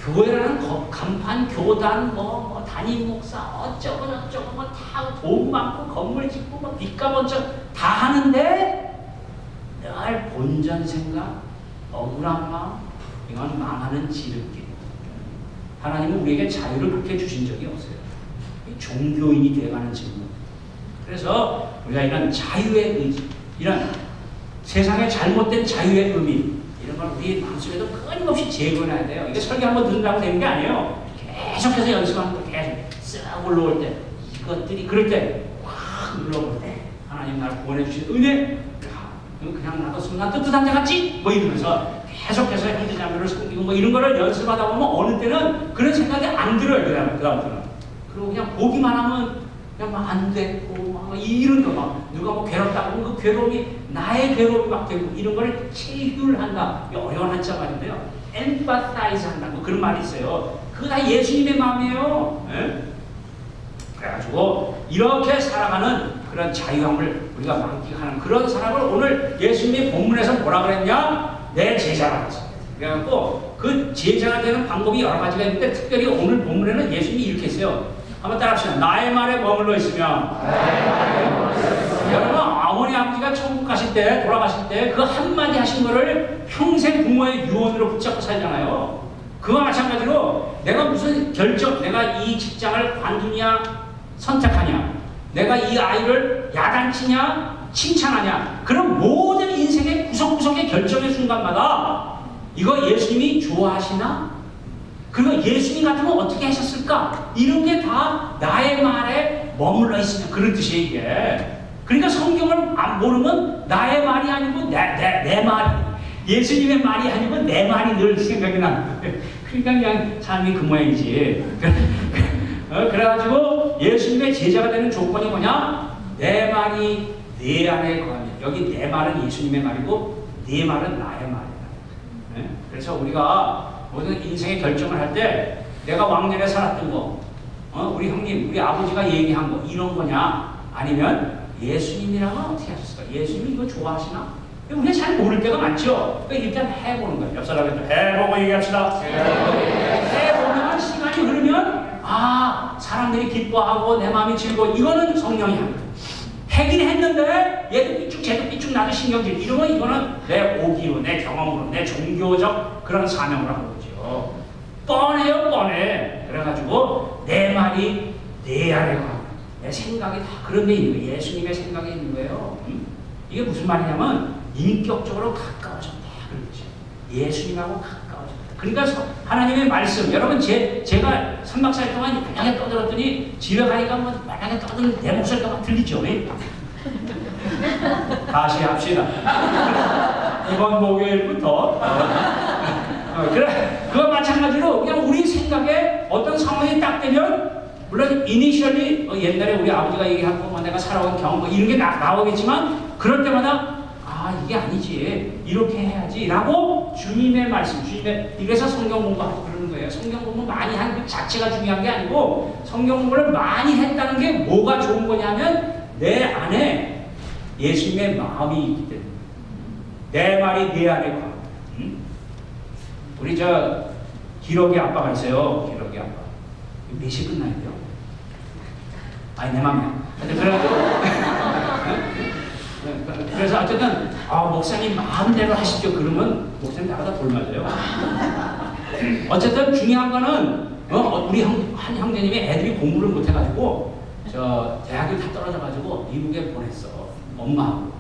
[SPEAKER 5] 교회라는 간판, 교단, 담임 목사 어쩌고 저쩌고 다 돈 많고 건물 짓고 빚가 번쩍 다 하는데 늘 본전 생각, 억울한 마음, 이건 망하는 지름길. 하나님은 우리에게 자유를 그렇게 주신 적이 없어요. 종교인이 되어가는 질문. 그래서 우리가 이런 자유의 의지, 이런 세상의 잘못된 자유의 의미, 이런 걸 우리 마음속에도 끊임없이 제거해야 돼요. 이게 설교 한번 듣는다고 되는 게 아니에요. 계속해서 연습하는 거 계속 쓱 올라올 때 이것들이 그럴 때 확 올라올 때 하나님 나를 구원해 주신 은혜 그냥 나도 순간 뜨뜻한 자 같지? 이러면서 계속해서 형제자매를 섬기고 이런 거를 연습하다 보면 어느 때는 그런 생각이 안 들어요. 그다음부터는. 그리고 그냥 보기만 하면 그냥 막 안 됐고 막 이런 거 누가 괴롭다고 그 괴로움이 나의 괴로움이 막 되고 이런 거를 체휼한다. 어려운 한자 말인데요. empathize 한다. 그런 말이 있어요. 그거 다 예수님의 마음이에요. 네? 그래가지고 이렇게 살아가는 그런 자유함을 우리가 만끽하는 그런 사람을 오늘 예수님의 본문에서 뭐라 그랬냐? 내 제자라 그랬어요. 그래갖고 그 제자가 되는 방법이 여러 가지가 있는데 특별히 오늘 본문에는 예수님이 이렇게 했어요. 한번 따라합시다. 나의 말에 머물러 있으면. 여러분 어머니 아버지가 천국 가실 때 돌아가실 때 그 한마디 하신 거를 평생 부모의 유언으로 붙잡고 살잖아요. 그와 마찬가지로 내가 무슨 결정, 내가 이 직장을 관두냐 선택하냐, 내가 이 아이를 야단치냐 칭찬하냐, 그런 모든 인생의 구석구석의 결정의 순간마다 이거 예수님이 좋아하시나? 그리고 예수님 같으면 어떻게 하셨을까? 이런 게 다 나의 말에 머물러 있으면 그런 뜻이에요 이게. 그러니까 성경을 안 모르면 나의 말이 아니고 내 말이, 예수님의 말이 아니고 내 말이 늘 생각이 나는 거예요. 그러니까 그냥 삶이 그 모양이지. 그래가지고 예수님의 제자가 되는 조건이 뭐냐? 내 말이 내 안에 거하면. 여기 내 말은 예수님의 말이고 내 말은 나의 말이다. 그래서 우리가 모든 인생의 결정을 할 때 내가 왕년에 살았던 거, 우리 형님, 우리 아버지가 얘기한 거 이런 거냐? 아니면 예수님이라면 어떻게 하셨을까? 예수님이 이거 좋아하시나? 우리가 잘 모를 때가 많죠. 그러니까 일단 해보는 거예요. 옆 사람한테 해보고 얘기합시다. 해보면 시간이 흐르면 사람들이 기뻐하고 내 마음이 즐거워. 이거는 성령이 하는 거예요. 하긴 했는데 얘도 삐쭉 쟤도 삐쭉 나도 신경질 이러면 이거는 내 오기로, 내 경험으로, 내 종교적 그런 사명으로 하는 거죠. 뻔해요, 뻔해. 그래가지고 내 말이 내 안에 가. 내 생각이 다 그런 데 있는 거예요. 예수님의 생각이 있는 거예요. 이게 무슨 말이냐면 인격적으로 가까워졌다. 그런 거죠. 예수님하고 가까워졌다. 그러니까 하나님의 말씀, 여러분 제가 3박 4일 동안 만약에 떠들었더니 집에 가니까 만약에 떠드는 내 목소리가 막 들리죠. 다시 합시다. 이번 목요일부터 그래, 그거 마찬가지로 그냥 우리 생각에 어떤 상황이 딱 되면 물론 이니셜리 옛날에 우리 아버지가 얘기하고 내가 살아온 경험 이런 게 나오겠지만 그럴 때마다 이게 아니지 이렇게 해야지 라고 주님의 말씀, 이래서 성경 공부하고 그러는 거예요. 성경 공부 많이 한 그 자체가 중요한 게 아니고 성경 공부를 많이 했다는 게 뭐가 좋은 거냐면 내 안에 예수님의 마음이 있기 때문에 내 말이 내 안에 가. 우리 기록이 아빠가 있어요. 기록이 아빠. 몇 시 끝나야 돼요? 내 맘이야. 그래서 어쨌든 목사님 마음대로 하십시오. 그러면 목사님 나보다 돌 맞아요. 어쨌든 중요한 거는 우리 한 형제님이 애들이 공부를 못해가지고 대학을 다 떨어져가지고 미국에 보냈어. 엄마하고.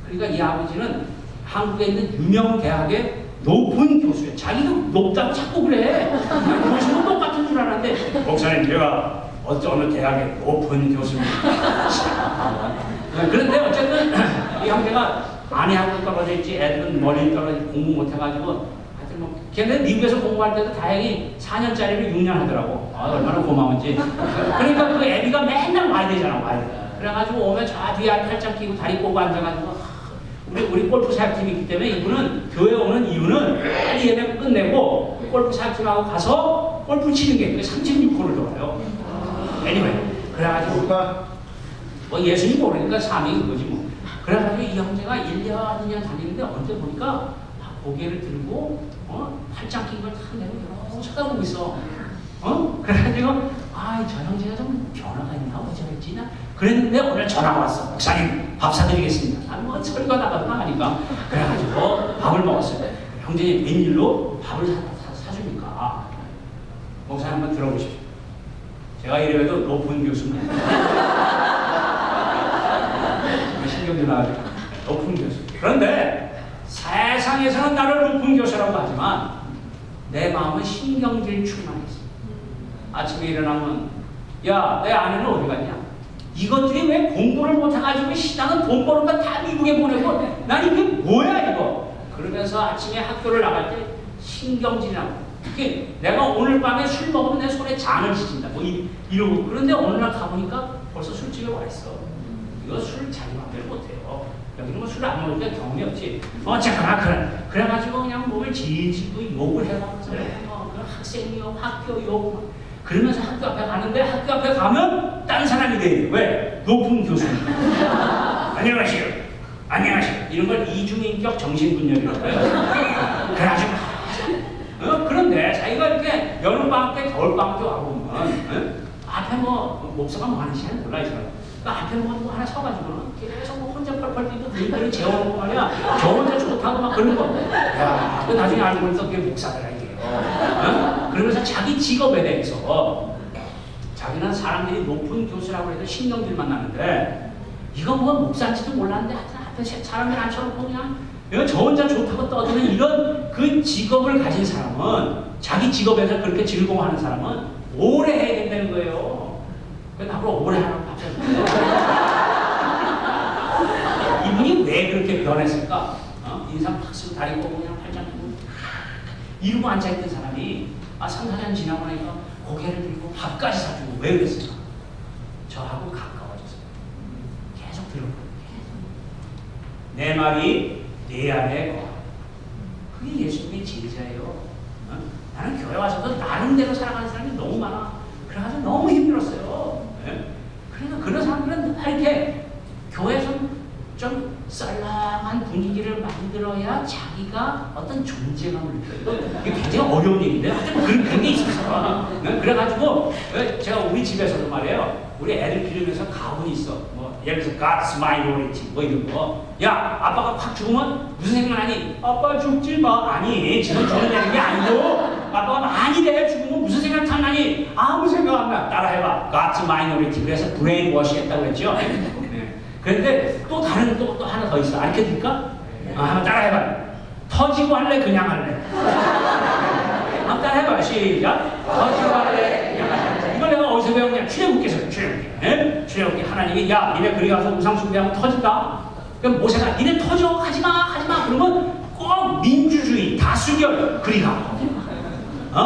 [SPEAKER 5] 그러니까 이 아버지는 한국에 있는 유명 대학에 높은 교수야. 자기도 높다고 자꾸 그래. 교수는 똑같은 줄 알았는데 목사님 제가 어느 대학의 높은 교수입니다. 그런데 어쨌든 이 형제가 아내하고 떨어져 있지 애들은 멀리 떨어져 공부 못해가지고 하여튼 뭐 걔네 미국에서 공부할 때도 다행히 4년짜리를 6년 하더라고. 아, 얼마나 고마운지. 그러니까 그 애비가 맨날 와야 되잖아. 와야 돼. 그래가지고 오면 저 뒤에 팔짱 끼고 다리 꼬고 앉아가지고 우리 골프 사역팀이 있기 때문에 이분은 교회 오는 이유는 빨리 예배 끝내고 골프 사역팀하고 가서 골프 치는 게 36홀을 돌아요. anyway, 그래가지고 뭐 예수님 모르니까 삶이 그거지 뭐. 그래가지고 이 형제가 1년, 2년 다니는데 언제 보니까 고개를 들고 팔짱 낀 걸 탁 내고 이러고 쳐다보고 있어. 그래가지고 저 형제가 좀 변화가 있나 어쩌겠지 나 그랬는데 오늘 전화가 왔어. 목사님 밥 사드리겠습니다. 뭐 소리가 나가니까 그래가지고 밥을 먹었어요. 형제님 웬일로 밥을 사줍니까? 목사님 한번 들어보십시오. 제가 이래도 높은 교수입니다. 신경질 나가지고 높은 교수. 그런데 세상에서는 나를 높은 교수라고 하지만 내 마음은 신경질 충만했어. 아침에 일어나면 야, 내 아내는 어디 갔냐? 이것들이 왜 공부를 못해가지고 시장은 돈 버는 거 다 미국에 보내고 난 이게 뭐야 이거? 그러면서 아침에 학교를 나갈 때 신경질이 나고 특히 내가 오늘 밤에 술 먹으면 내 손에 장을 지진다 뭐 이러고 그런데 어느 날 가보니까 벌써 술집에 와 있어. 이거 술 자기 맘대로 못해요. 여기는 뭐 술 안 먹으니까 경험이 없지. 어쨌거나 그래가지고 그냥 몸을 질질고 욕을 해가면서 그 학생이요 학교요 그러면서 학교 앞에 가는데 학교 앞에 가면 딴 사람이 돼. 왜? 높은 교수님. 안녕하세요. 안녕하세요. 이런 걸 이중인격 정신분열이라고 해요. 그래가지고 그런데 자기가 이렇게 여름방학 때 겨울방학 때 와보면 앞에 뭐 목사가 뭐 하는지 잘 몰라 이 사람. 그러니까 앞에 뭐 하나 서가지고는 계속 뭐 혼자 펄펄 뛰고 들이들이 재워놓고 말이야. 저 혼자 좋다고 막 그런 거. 야, 그 나중에 알고 보니까 그게 목사더라 이게. 그러면서 자기 직업에 대해서 자기는 사람들이 높은 교수라고 해도 신경질만 나는데 이거 뭐 목사인지도 몰랐는데 앞에 사람들 앉혀놓고 그냥 저 혼자 좋다고 떠드는 이런 그 직업을 가진 사람은 자기 직업에서 그렇게 즐거워하는 사람은 오래 해야 된다는 거예요. 그래서 앞으로 오래 하라고 합시다. 이분이 왜 그렇게 변했을까? 인상 팍 쓰고 다리 꼬고 그냥 팔짱 끼고 이러고 앉아있던 사람이 3, 4년 지나고 나니까 고개를 들고 밥까지 사주고 왜 그랬을까? 저하고 가까워졌어요. 계속 들었거든요. 내 말이 내 안에 거하라. 그게 예수님의 제자예요. 나는 교회 와서도 나름대로 살아가는 사람이 너무 많아. 그래가지고 너무 힘들었어요. 그래서 그런 사람들은 이렇게 교회에서 좀 썰렁한 분위기를 만들어야 자기가 어떤 존재감을 느껴요. 이게 굉장히 어려운 얘기인데 하여튼 그런 게 있었어. 그래가지고 제가 우리 집에서도 말이에요. 우리 애들 기르면서 가훈이 있어. 뭐 예를 들어서 God's minority 뭐 이런 거. 야, 아빠가 확 죽으면 무슨 생각나니? 아빠 죽지 마. 아니, 지금 죽는다는 게 아니고 아빠가 많이 돼 죽으면 무슨 생각 나니? 아무 생각 안 나. 따라해봐. God's minority. 그래서 브레인 워시 했다고 했죠. 그런데 또 다른 또 하나 더 있어. 알게 될까? 한번 따라해봐. 터지고 할래? 그냥 할래? 한번 따라해봐. 시작. 터지고 할래? 그냥 할래? 이걸 내가 어디서 배웠냐? 출애굽기에서 출애굽기. 출애굽기 하나님이 야, 니네 그리 가서 우상 숭배하면 터진다. 그럼 모세가 니네 터져 하지마 그러면 꼭 민주주의 다수결 그리 가.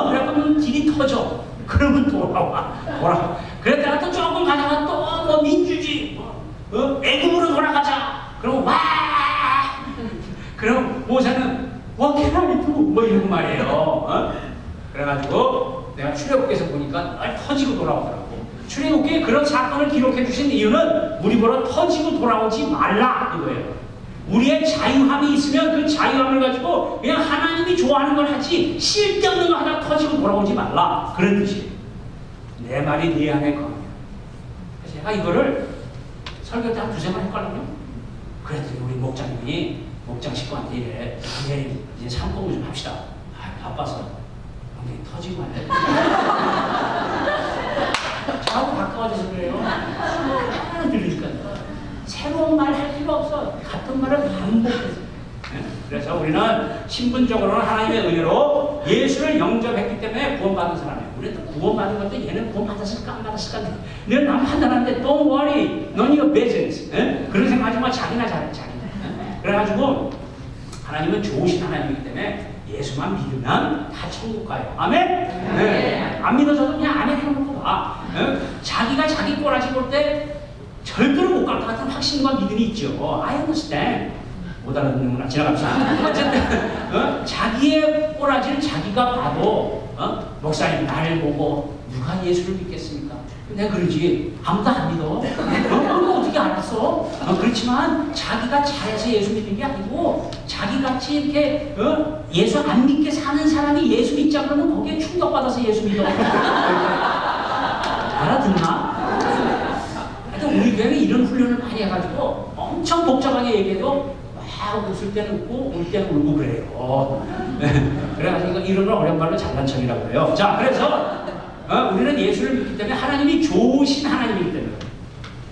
[SPEAKER 5] 그래갖고 길이 터져. 그러면 돌아와. 그랬다가 또 조금 가다가 또 뭐 민주주의 애굽으로 돌아가자. 그럼 와. 그럼 모세는 What can I do? 뭐 이런 말이에요. 그래가지고 내가 출애굽기에서 보니까 터지고 돌아오더라고. 출애굽기에 그런 사건을 기록해 주신 이유는 우리 보러 터지고 돌아오지 말라 이거예요. 우리의 자유함이 있으면 그 자유함을 가지고 그냥 하나님이 좋아하는 걸 하지 쓸데없는 거 하나 터지고 돌아오지 말라 그런 뜻이에요. 내 말이 네 안에 거하냐. 그래서 제가 이거를 설교 때 한 두세 번 했거든요. 그랬더니 우리 목장님이 목장 식구한테 이래 이제 삼공부 좀 합시다. 바빠서 형님 터지고 말래. 저하고 가까워져서 그래요. 하나 들으니까 새로운 말 할 필요 없어. 같은 말을 반복해서 그래서 우리는 신분적으로는 하나님의 은혜로 예수를 영접했기 때문에 구원받은 사람이에요. 우리는 또 구원받은 것도 얘는 구원받았을까 안 받았을까 내가 남 판단하는데 don't worry, none of your business. 그런 생각하지 마. 자기나 잘해. 그래가지고 하나님은 좋으신 하나님이기 때문에 예수만 믿으면 다 천국 가요. 아멘? 네. 안 믿어서도 그냥 아멘 해놓고 봐. 자기가 자기 꼬라지 볼 때 절대로 못 갈 것 같은 확신과 믿음이 있죠. I understand. 못 알아듣는구나. 지나갑시다. 어쨌든 자기의 꼬라지를 자기가 봐도 목사님 나를 보고 누가 예수를 믿겠습니까? 내가 그러지. 아무도 안 믿어. 그거 어떻게 알았어? 그렇지만 자기가 잘해서 예수 믿는 게 아니고 자기같이 이렇게 예수 안 믿게 사는 사람이 예수 믿자 그러면 거기에 충격받아서 예수 믿어. 알아듣나? 하여튼 우리 교회는 이런 훈련을 많이 해가지고 엄청 복잡하게 얘기해도 막 웃을 때는 웃고 울 때는 울고 그래요. 그래가지고 이런 걸 어려운 말로 잘난 척이라고 그래요. 자, 그래서 우리는 예수를 믿기 때문에 하나님이 좋으신 하나님이기 때문에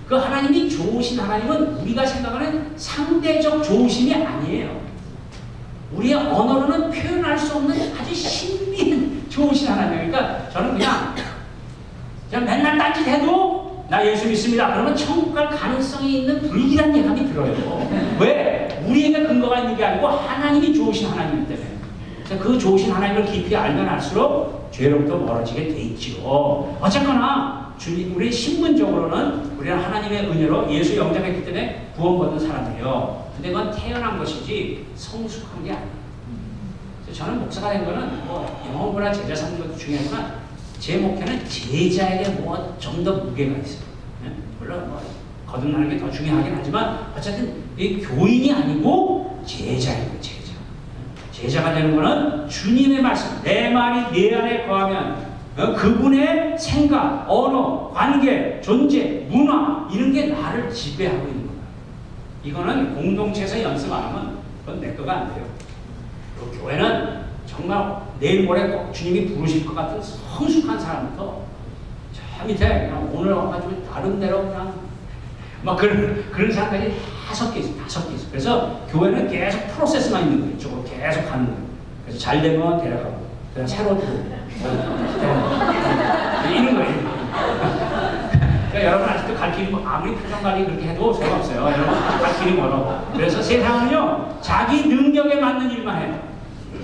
[SPEAKER 5] 그 하나님이 좋으신 하나님은 우리가 생각하는 상대적 좋으심이 아니에요. 우리의 언어로는 표현할 수 없는 아주 신비한 좋으신 하나님이에요. 그러니까 저는 그냥 맨날 딴짓해도 나 예수 믿습니다. 그러면 천국 갈 가능성이 있는 불길한 예감이 들어요. 왜? 우리에게 근거가 있는 게 아니고 하나님이 좋으신 하나님이기 때문에 그 좋으신 하나님을 깊이 알면 알수록 죄로부터 멀어지게 돼 있지요. 어쨌거나 주님, 우리 신분적으로는 우리는 하나님의 은혜로 예수 영접했기 때문에 구원받은 사람이에요. 근데 그건 태어난 것이지 성숙한 게 아니에요. 저는 목사가 된 거는 영어보다 제자 삼는 것도 중요하지만 제 목표는 제자에게 좀 더 무게가 있어요. 물론 거듭나는 게 더 중요하긴 하지만 어쨌든 이 교인이 아니고 제자예요. 제자가 되는 것은 주님의 말씀, 내 말이 내 안에 거하면 그분의 생각, 언어, 관계, 존재, 문화 이런 게 나를 지배하고 있는 거야. 이거는 공동체에서 연습 안 하면 그건 내 거가 안 돼요. 그리고 교회는 정말 내일 모레 꼭 주님이 부르실 것 같은 성숙한 사람부터 저 밑에 그냥 오늘 와가지고 나름대로 그냥 막 그런 사람들이 5개 있어. 그래서 교회는 계속 프로세스만 있는 거예요. 이쪽으로 계속 가는 거예요. 그래서 잘 되면 데려가고, 그냥 새로 들어오고, 이런 거예요. 그러니까 여러분 아직도 갈 길이 아무리 표정 관리 그렇게 해도 소용없어요. 여러분 갈 길이 멀어. 그래서 세상은요 자기 능력에 맞는 일만 해요.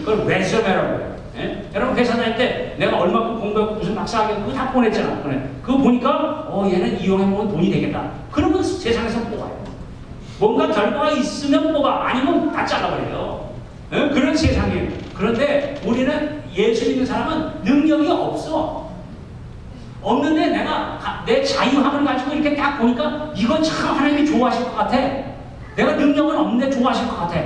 [SPEAKER 5] 그걸 레저메라고 해요. 예? 여러분 회사 다닐 때 내가 얼마큼 공부했고 무슨 박사학위 그거 다 보냈잖아. 그거 보니까 얘는 이용해보면 돈이 되겠다. 그러면 세상에서 뽑아요. 뭔가 결과가 있으면 뽑아. 아니면 다 잘라버려요. 예? 그런 세상이에요. 그런데 우리는 예수 믿는 사람은 능력이 없어. 없는데 내가 내 자유함을 가지고 이렇게 딱 보니까 이건 참 하나님이 좋아하실 것 같아. 내가 능력은 없는데 좋아하실 것 같아.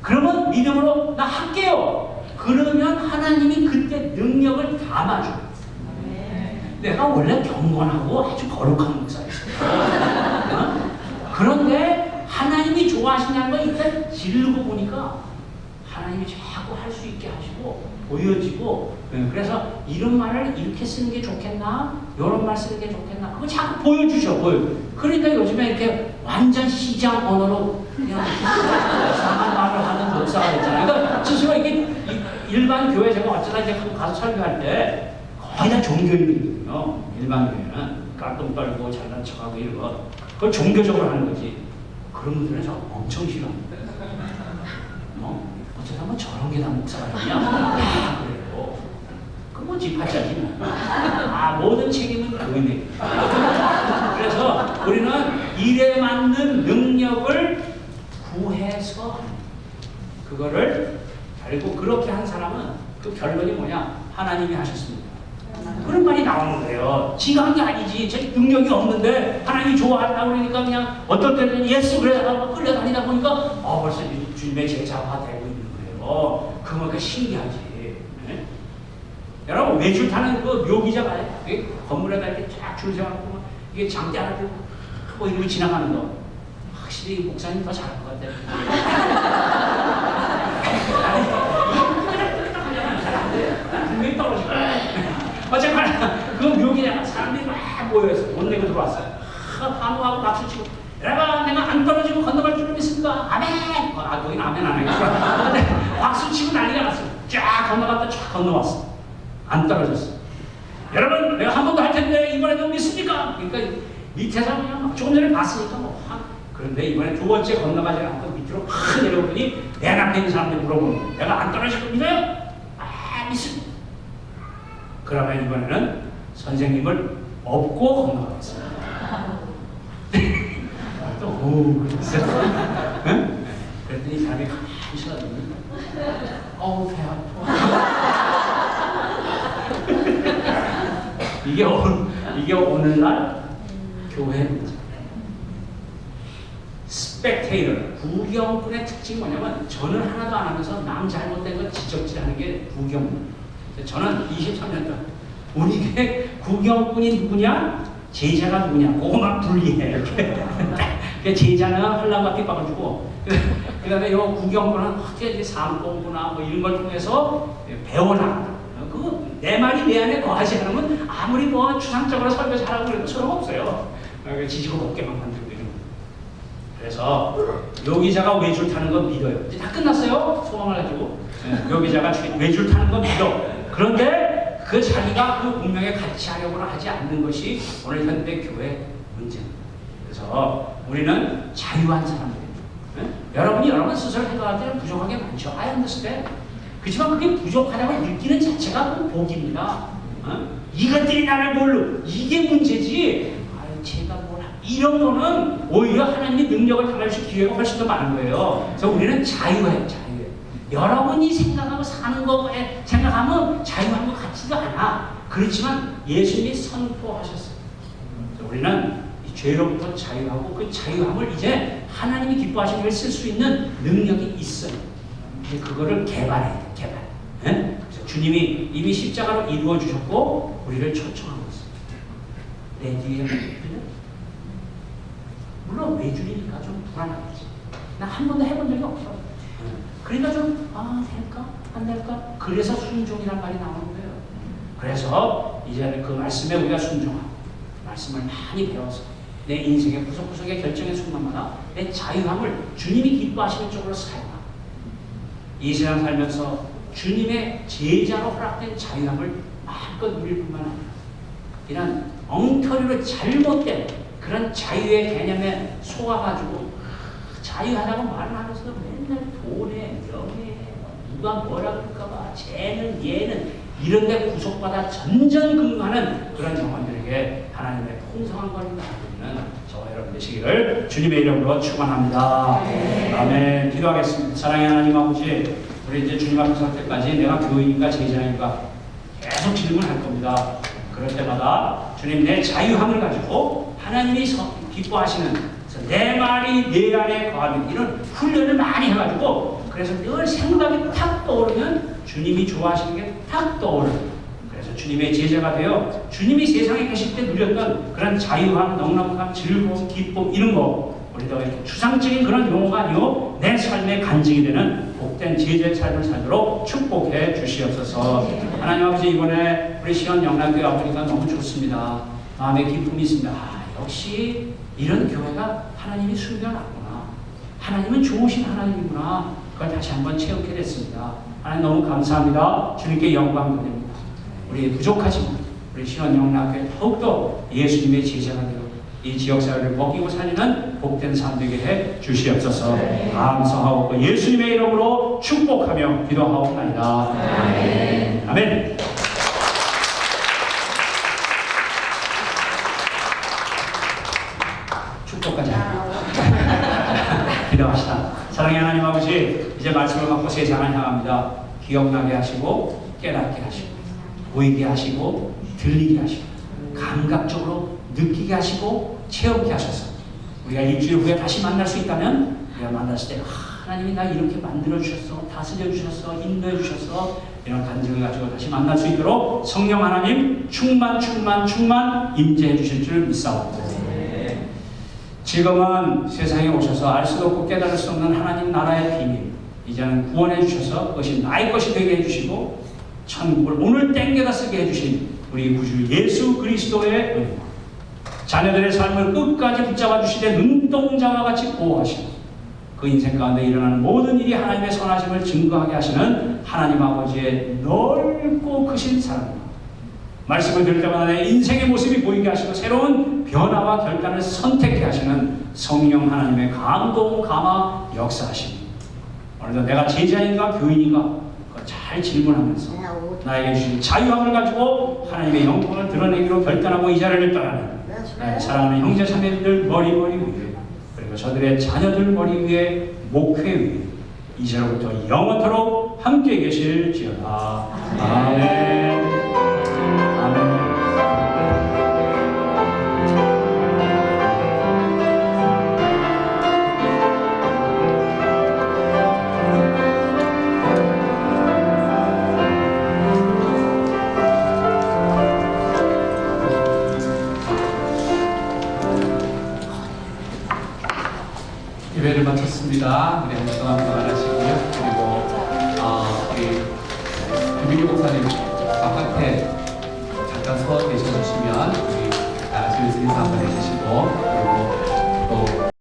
[SPEAKER 5] 그러면 믿음으로 나 할게요. 그러면 하나님이 그때 능력을 담아줘. 내가 원래 경건하고 아주 거룩한 목사였어요. 그런데 하나님이 좋아하신다는 걸 일단 지르고 보니까 하나님이 자꾸 할 수 있게 하시고 보여지고 그래서 이런 말을 이렇게 쓰는 게 좋겠나? 이런 말 쓰는 게 좋겠나? 그거 자꾸 보여주셔. 그러니까 요즘에 이렇게 완전 시장 언어로 그냥 이상한 말을 하는 목사가 있잖아요. 그러니까 스스로 이게 일반 교회 제가 어쩌다 이제 가서 설교할 때 거의 다 종교인이거든요. 일반 교회는 깍동 떨고 잘난 척하고 이런 거 그걸 종교적으로 하는 거지. 그런 분들은 저 엄청 싫어합니다. 어쩌다 뭐 저런 게 다 목사가 되냐? 그래요. 그건 지파자지 뭐. 모든 책임은 교인에게. 그래서 우리는 일에 맞는 능력을 구해서 그거를 달고 그렇게 한 사람은 그 결론이 뭐냐? 하나님이 하셨습니다. 그런 말이 나오는 거예요. 지가 한 게 아니지. 제 능력이 없는데 하나님이 좋아한다고 그러니까 그냥 어떨 때는 예수 그래 끌려다니다 보니까 벌써 주님의 제자가 되고 있는 거예요. 그거가 신기하지. 네? 여러분 외줄 타는 그 묘기자가 건물에다 이렇게 쫙 줄 세워놓고 이게 장대 하나 들고 뭐 이러고 지나가는 거 확실히 목사님 더 잘할 것 같아요. 분명히 떨어질 거야. 어쨌거나 그 묘기자가 사람들이 막 모여있어. 돈 내고 들어왔어요. 환호하고 박수치고 여러분 내가 안 떨어지고 건너갈 줄 믿습니까? 아멘! 거긴 아멘 안 하겠어. 박수 치고 난리가 났어. 쫙 건너갔다 쫙 건너왔어. 안 떨어졌어. 여러분 내가 한 번 더 할 텐데 이번에도 믿습니까? 그러니까 밑에서 그냥 막 조금 전에 봤으니까 뭐 그런데 이번에 두 번째 건너가지 않고 밑으로 확 내려오더니 내 앞에 있는 사람들이 물어보는 거예요. 내가 안 떨어질 겁니다요? 아 믿습니다. 그러면 이번에는 선생님을 업고 건너가겠습니다. 또 오 그랬어요. 응? 그랬더니 사람이 가만히 있었더니 어우 배 아파. 이게 오늘날 교회 문제. 스펙테이터, 구경꾼의 특징이 뭐냐면 저는 하나도 안 하면서 남 잘못된 거 지적질하는 게 구경꾼. 저는 23년 동안 우리 교회 구경꾼이 누구냐? 제자가 누구냐? 그거만 분리해. 이렇게 제자는 한량과 핍박을 주고 그 다음에 이 구경꾼은 어떻게 삶공부나 뭐 이런 걸 통해서 배워나간다. 내 말이 내 안에 거하지 않으면 아무리 뭐 추상적으로 설교 잘하고 그래도 소용없어요. 지지고 볶게만 만들고 이런 거. 그래서 요기자가 외줄 타는 거 믿어요. 이제 다 끝났어요. 소망을 가지고 요기자가 외줄 타는 거 믿어. 그런데 그 자기가 그 운명에 같이 하려고는 하지 않는 것이 오늘 현대 교회 문제입니다. 그래서 우리는 자유한 사람들입니다. 여러분이 여러분 스스로 해결할 때는 부족한 게 많죠. I understand. 그렇지만 그게 부족하다고 느끼는 자체가 그 복입니다. 이것들이 나를 뭘로 이게 문제지. 아유 제가 뭘 이런 거는 오히려 하나님의 능력을 당할 수 기회가 훨씬 더 많은 거예요. 그래서 우리는 자유해요. 자유해. 여러분이 생각하고 사는 거에 생각하면 자유한 것 같지도 않아. 그렇지만 예수님이 선포하셨어요. 그래서 우리는 이 죄로부터 자유하고 그 자유함을 이제 하나님이 기뻐하시는 걸 쓸 수 있는 능력이 있어요. 그거를 개발해야 돼, 개발. 그래서 주님이 이미 십자가로 이루어 주셨고 우리를 초청하고 있습니다. 내 뒤에 물론 외줄이니까 좀 불안하겠지. 나 한 번도 해본 적이 없어. 그러니까 좀 될까? 안 될까? 그래서 순종이란 말이 나오는 거예요. 그래서 이제 그 말씀에 우리가 순종하고 말씀을 많이 배워서 내 인생의 구석구석의 결정의 순간마다 내 자유함을 주님이 기뻐하시는 쪽으로 사용하고 이 세상 살면서 주님의 제자로 허락된 자유함을 마음껏 누릴 뿐만 아니라 이런 엉터리로 잘못된 그런 자유의 개념에 속아가지고 자유하다고 말을 하면서 맨날 돈에 명예에 누가 뭐라 그럴까봐 쟤는 얘는 이런데 구속받아 전전긍긍하는 그런 영혼들에게 하나님의 풍성한 권위가 있는 저와 여러분 되시기를 주님의 이름으로 축원합니다. 아멘. 기도하겠습니다. 사랑의 하나님 아버지, 우리 이제 주님 앞에 설 때까지 내가 교인인가 제자인가 계속 질문할 겁니다. 그럴 때마다 주님 내 자유함을 가지고 하나님이 기뻐하시는 내 말이 내 안에 거하는 이런 훈련을 많이 해가지고 그래서 늘 생각이 탁 떠오르면 주님이 좋아하시는 게 탁 떠오르는 그래서 주님의 제자가 되어 주님이 세상에 계실 때 누렸던 그런 자유함, 넉넉함, 즐거움, 기쁨 이런 거 우리도 이렇게 추상적인 그런 용어가 아니고 내 삶의 간증이 되는 복된 제자의 삶을 살도록 축복해 주시옵소서. 하나님 아버지 이번에 우리 시원 영남교회 와보니까 너무 좋습니다. 마음에 기쁨이 있습니다. 역시 이런 교회가 하나님이 숨겨놨구나. 하나님은 좋으신 하나님이구나. 그걸 다시 한번 체험하게 됐습니다. 하나님 너무 감사합니다. 주님께 영광 드립니다. 우리 부족하지만 우리 신원영락교회 더욱더 예수님의 제자가 되어 이 지역사회를 먹이고 살리는 복된 삶 되게 해 주시옵소서. 감사하고 예수님의 이름으로 축복하며 기도하옵나이다. 아멘. 아멘. 축복까지 기도합시다. 사랑의 하나님 아버지, 이제 말씀을 갖고 세상을 향합니다. 기억나게 하시고 깨닫게 하시고 보이게 하시고 들리게 하시고 감각적으로 느끼게 하시고 체험케 하셔서 우리가 일주일 후에 다시 만날 수 있다면 우리가 만났을 때 하나님이 나 이렇게 만들어 주셨어, 다스려 주셨어, 인도해 주셨어 이런 간증을 가지고 다시 만날 수 있도록 성령 하나님 충만 임재해 주실 줄 믿사옵니다. 지금은 세상에 오셔서 알 수도 없고 깨달을 수 없는 하나님 나라의 비밀 이제는 구원해 주셔서 그것이 나의 것이 되게 해주시고 천국을 오늘 땡겨다 쓰게 해주신 우리 구주 예수 그리스도의 은혜와 자녀들의 삶을 끝까지 붙잡아 주시되 눈동자와 같이 보호하시고 그 인생 가운데 일어나는 모든 일이 하나님의 선하심을 증거하게 하시는 하나님 아버지의 넓고 크신 사랑입니다. 말씀을 들을 때마다 내 인생의 모습이 보이게 하시고 새로운 변화와 결단을 선택해 하시는 성령 하나님의 감동, 감화, 역사하십니다. 오늘도 내가 제자인가 교인인가 그거 잘 질문하면서 나에게 주신 자유함을 가지고 하나님의 영광을 드러내기로 결단하고 이 자리를 떠나는 나의 사랑하는 형제 자매들 머리 위에 그리고 저들의 자녀들 머리 위에 목회 위에 이제로부터 영원토록 함께 계실지어다. 아멘. 아멘.
[SPEAKER 2] 예배를 마쳤습니다. 우리 한번 안 하시고요. 그리고 우리 김민규 목사님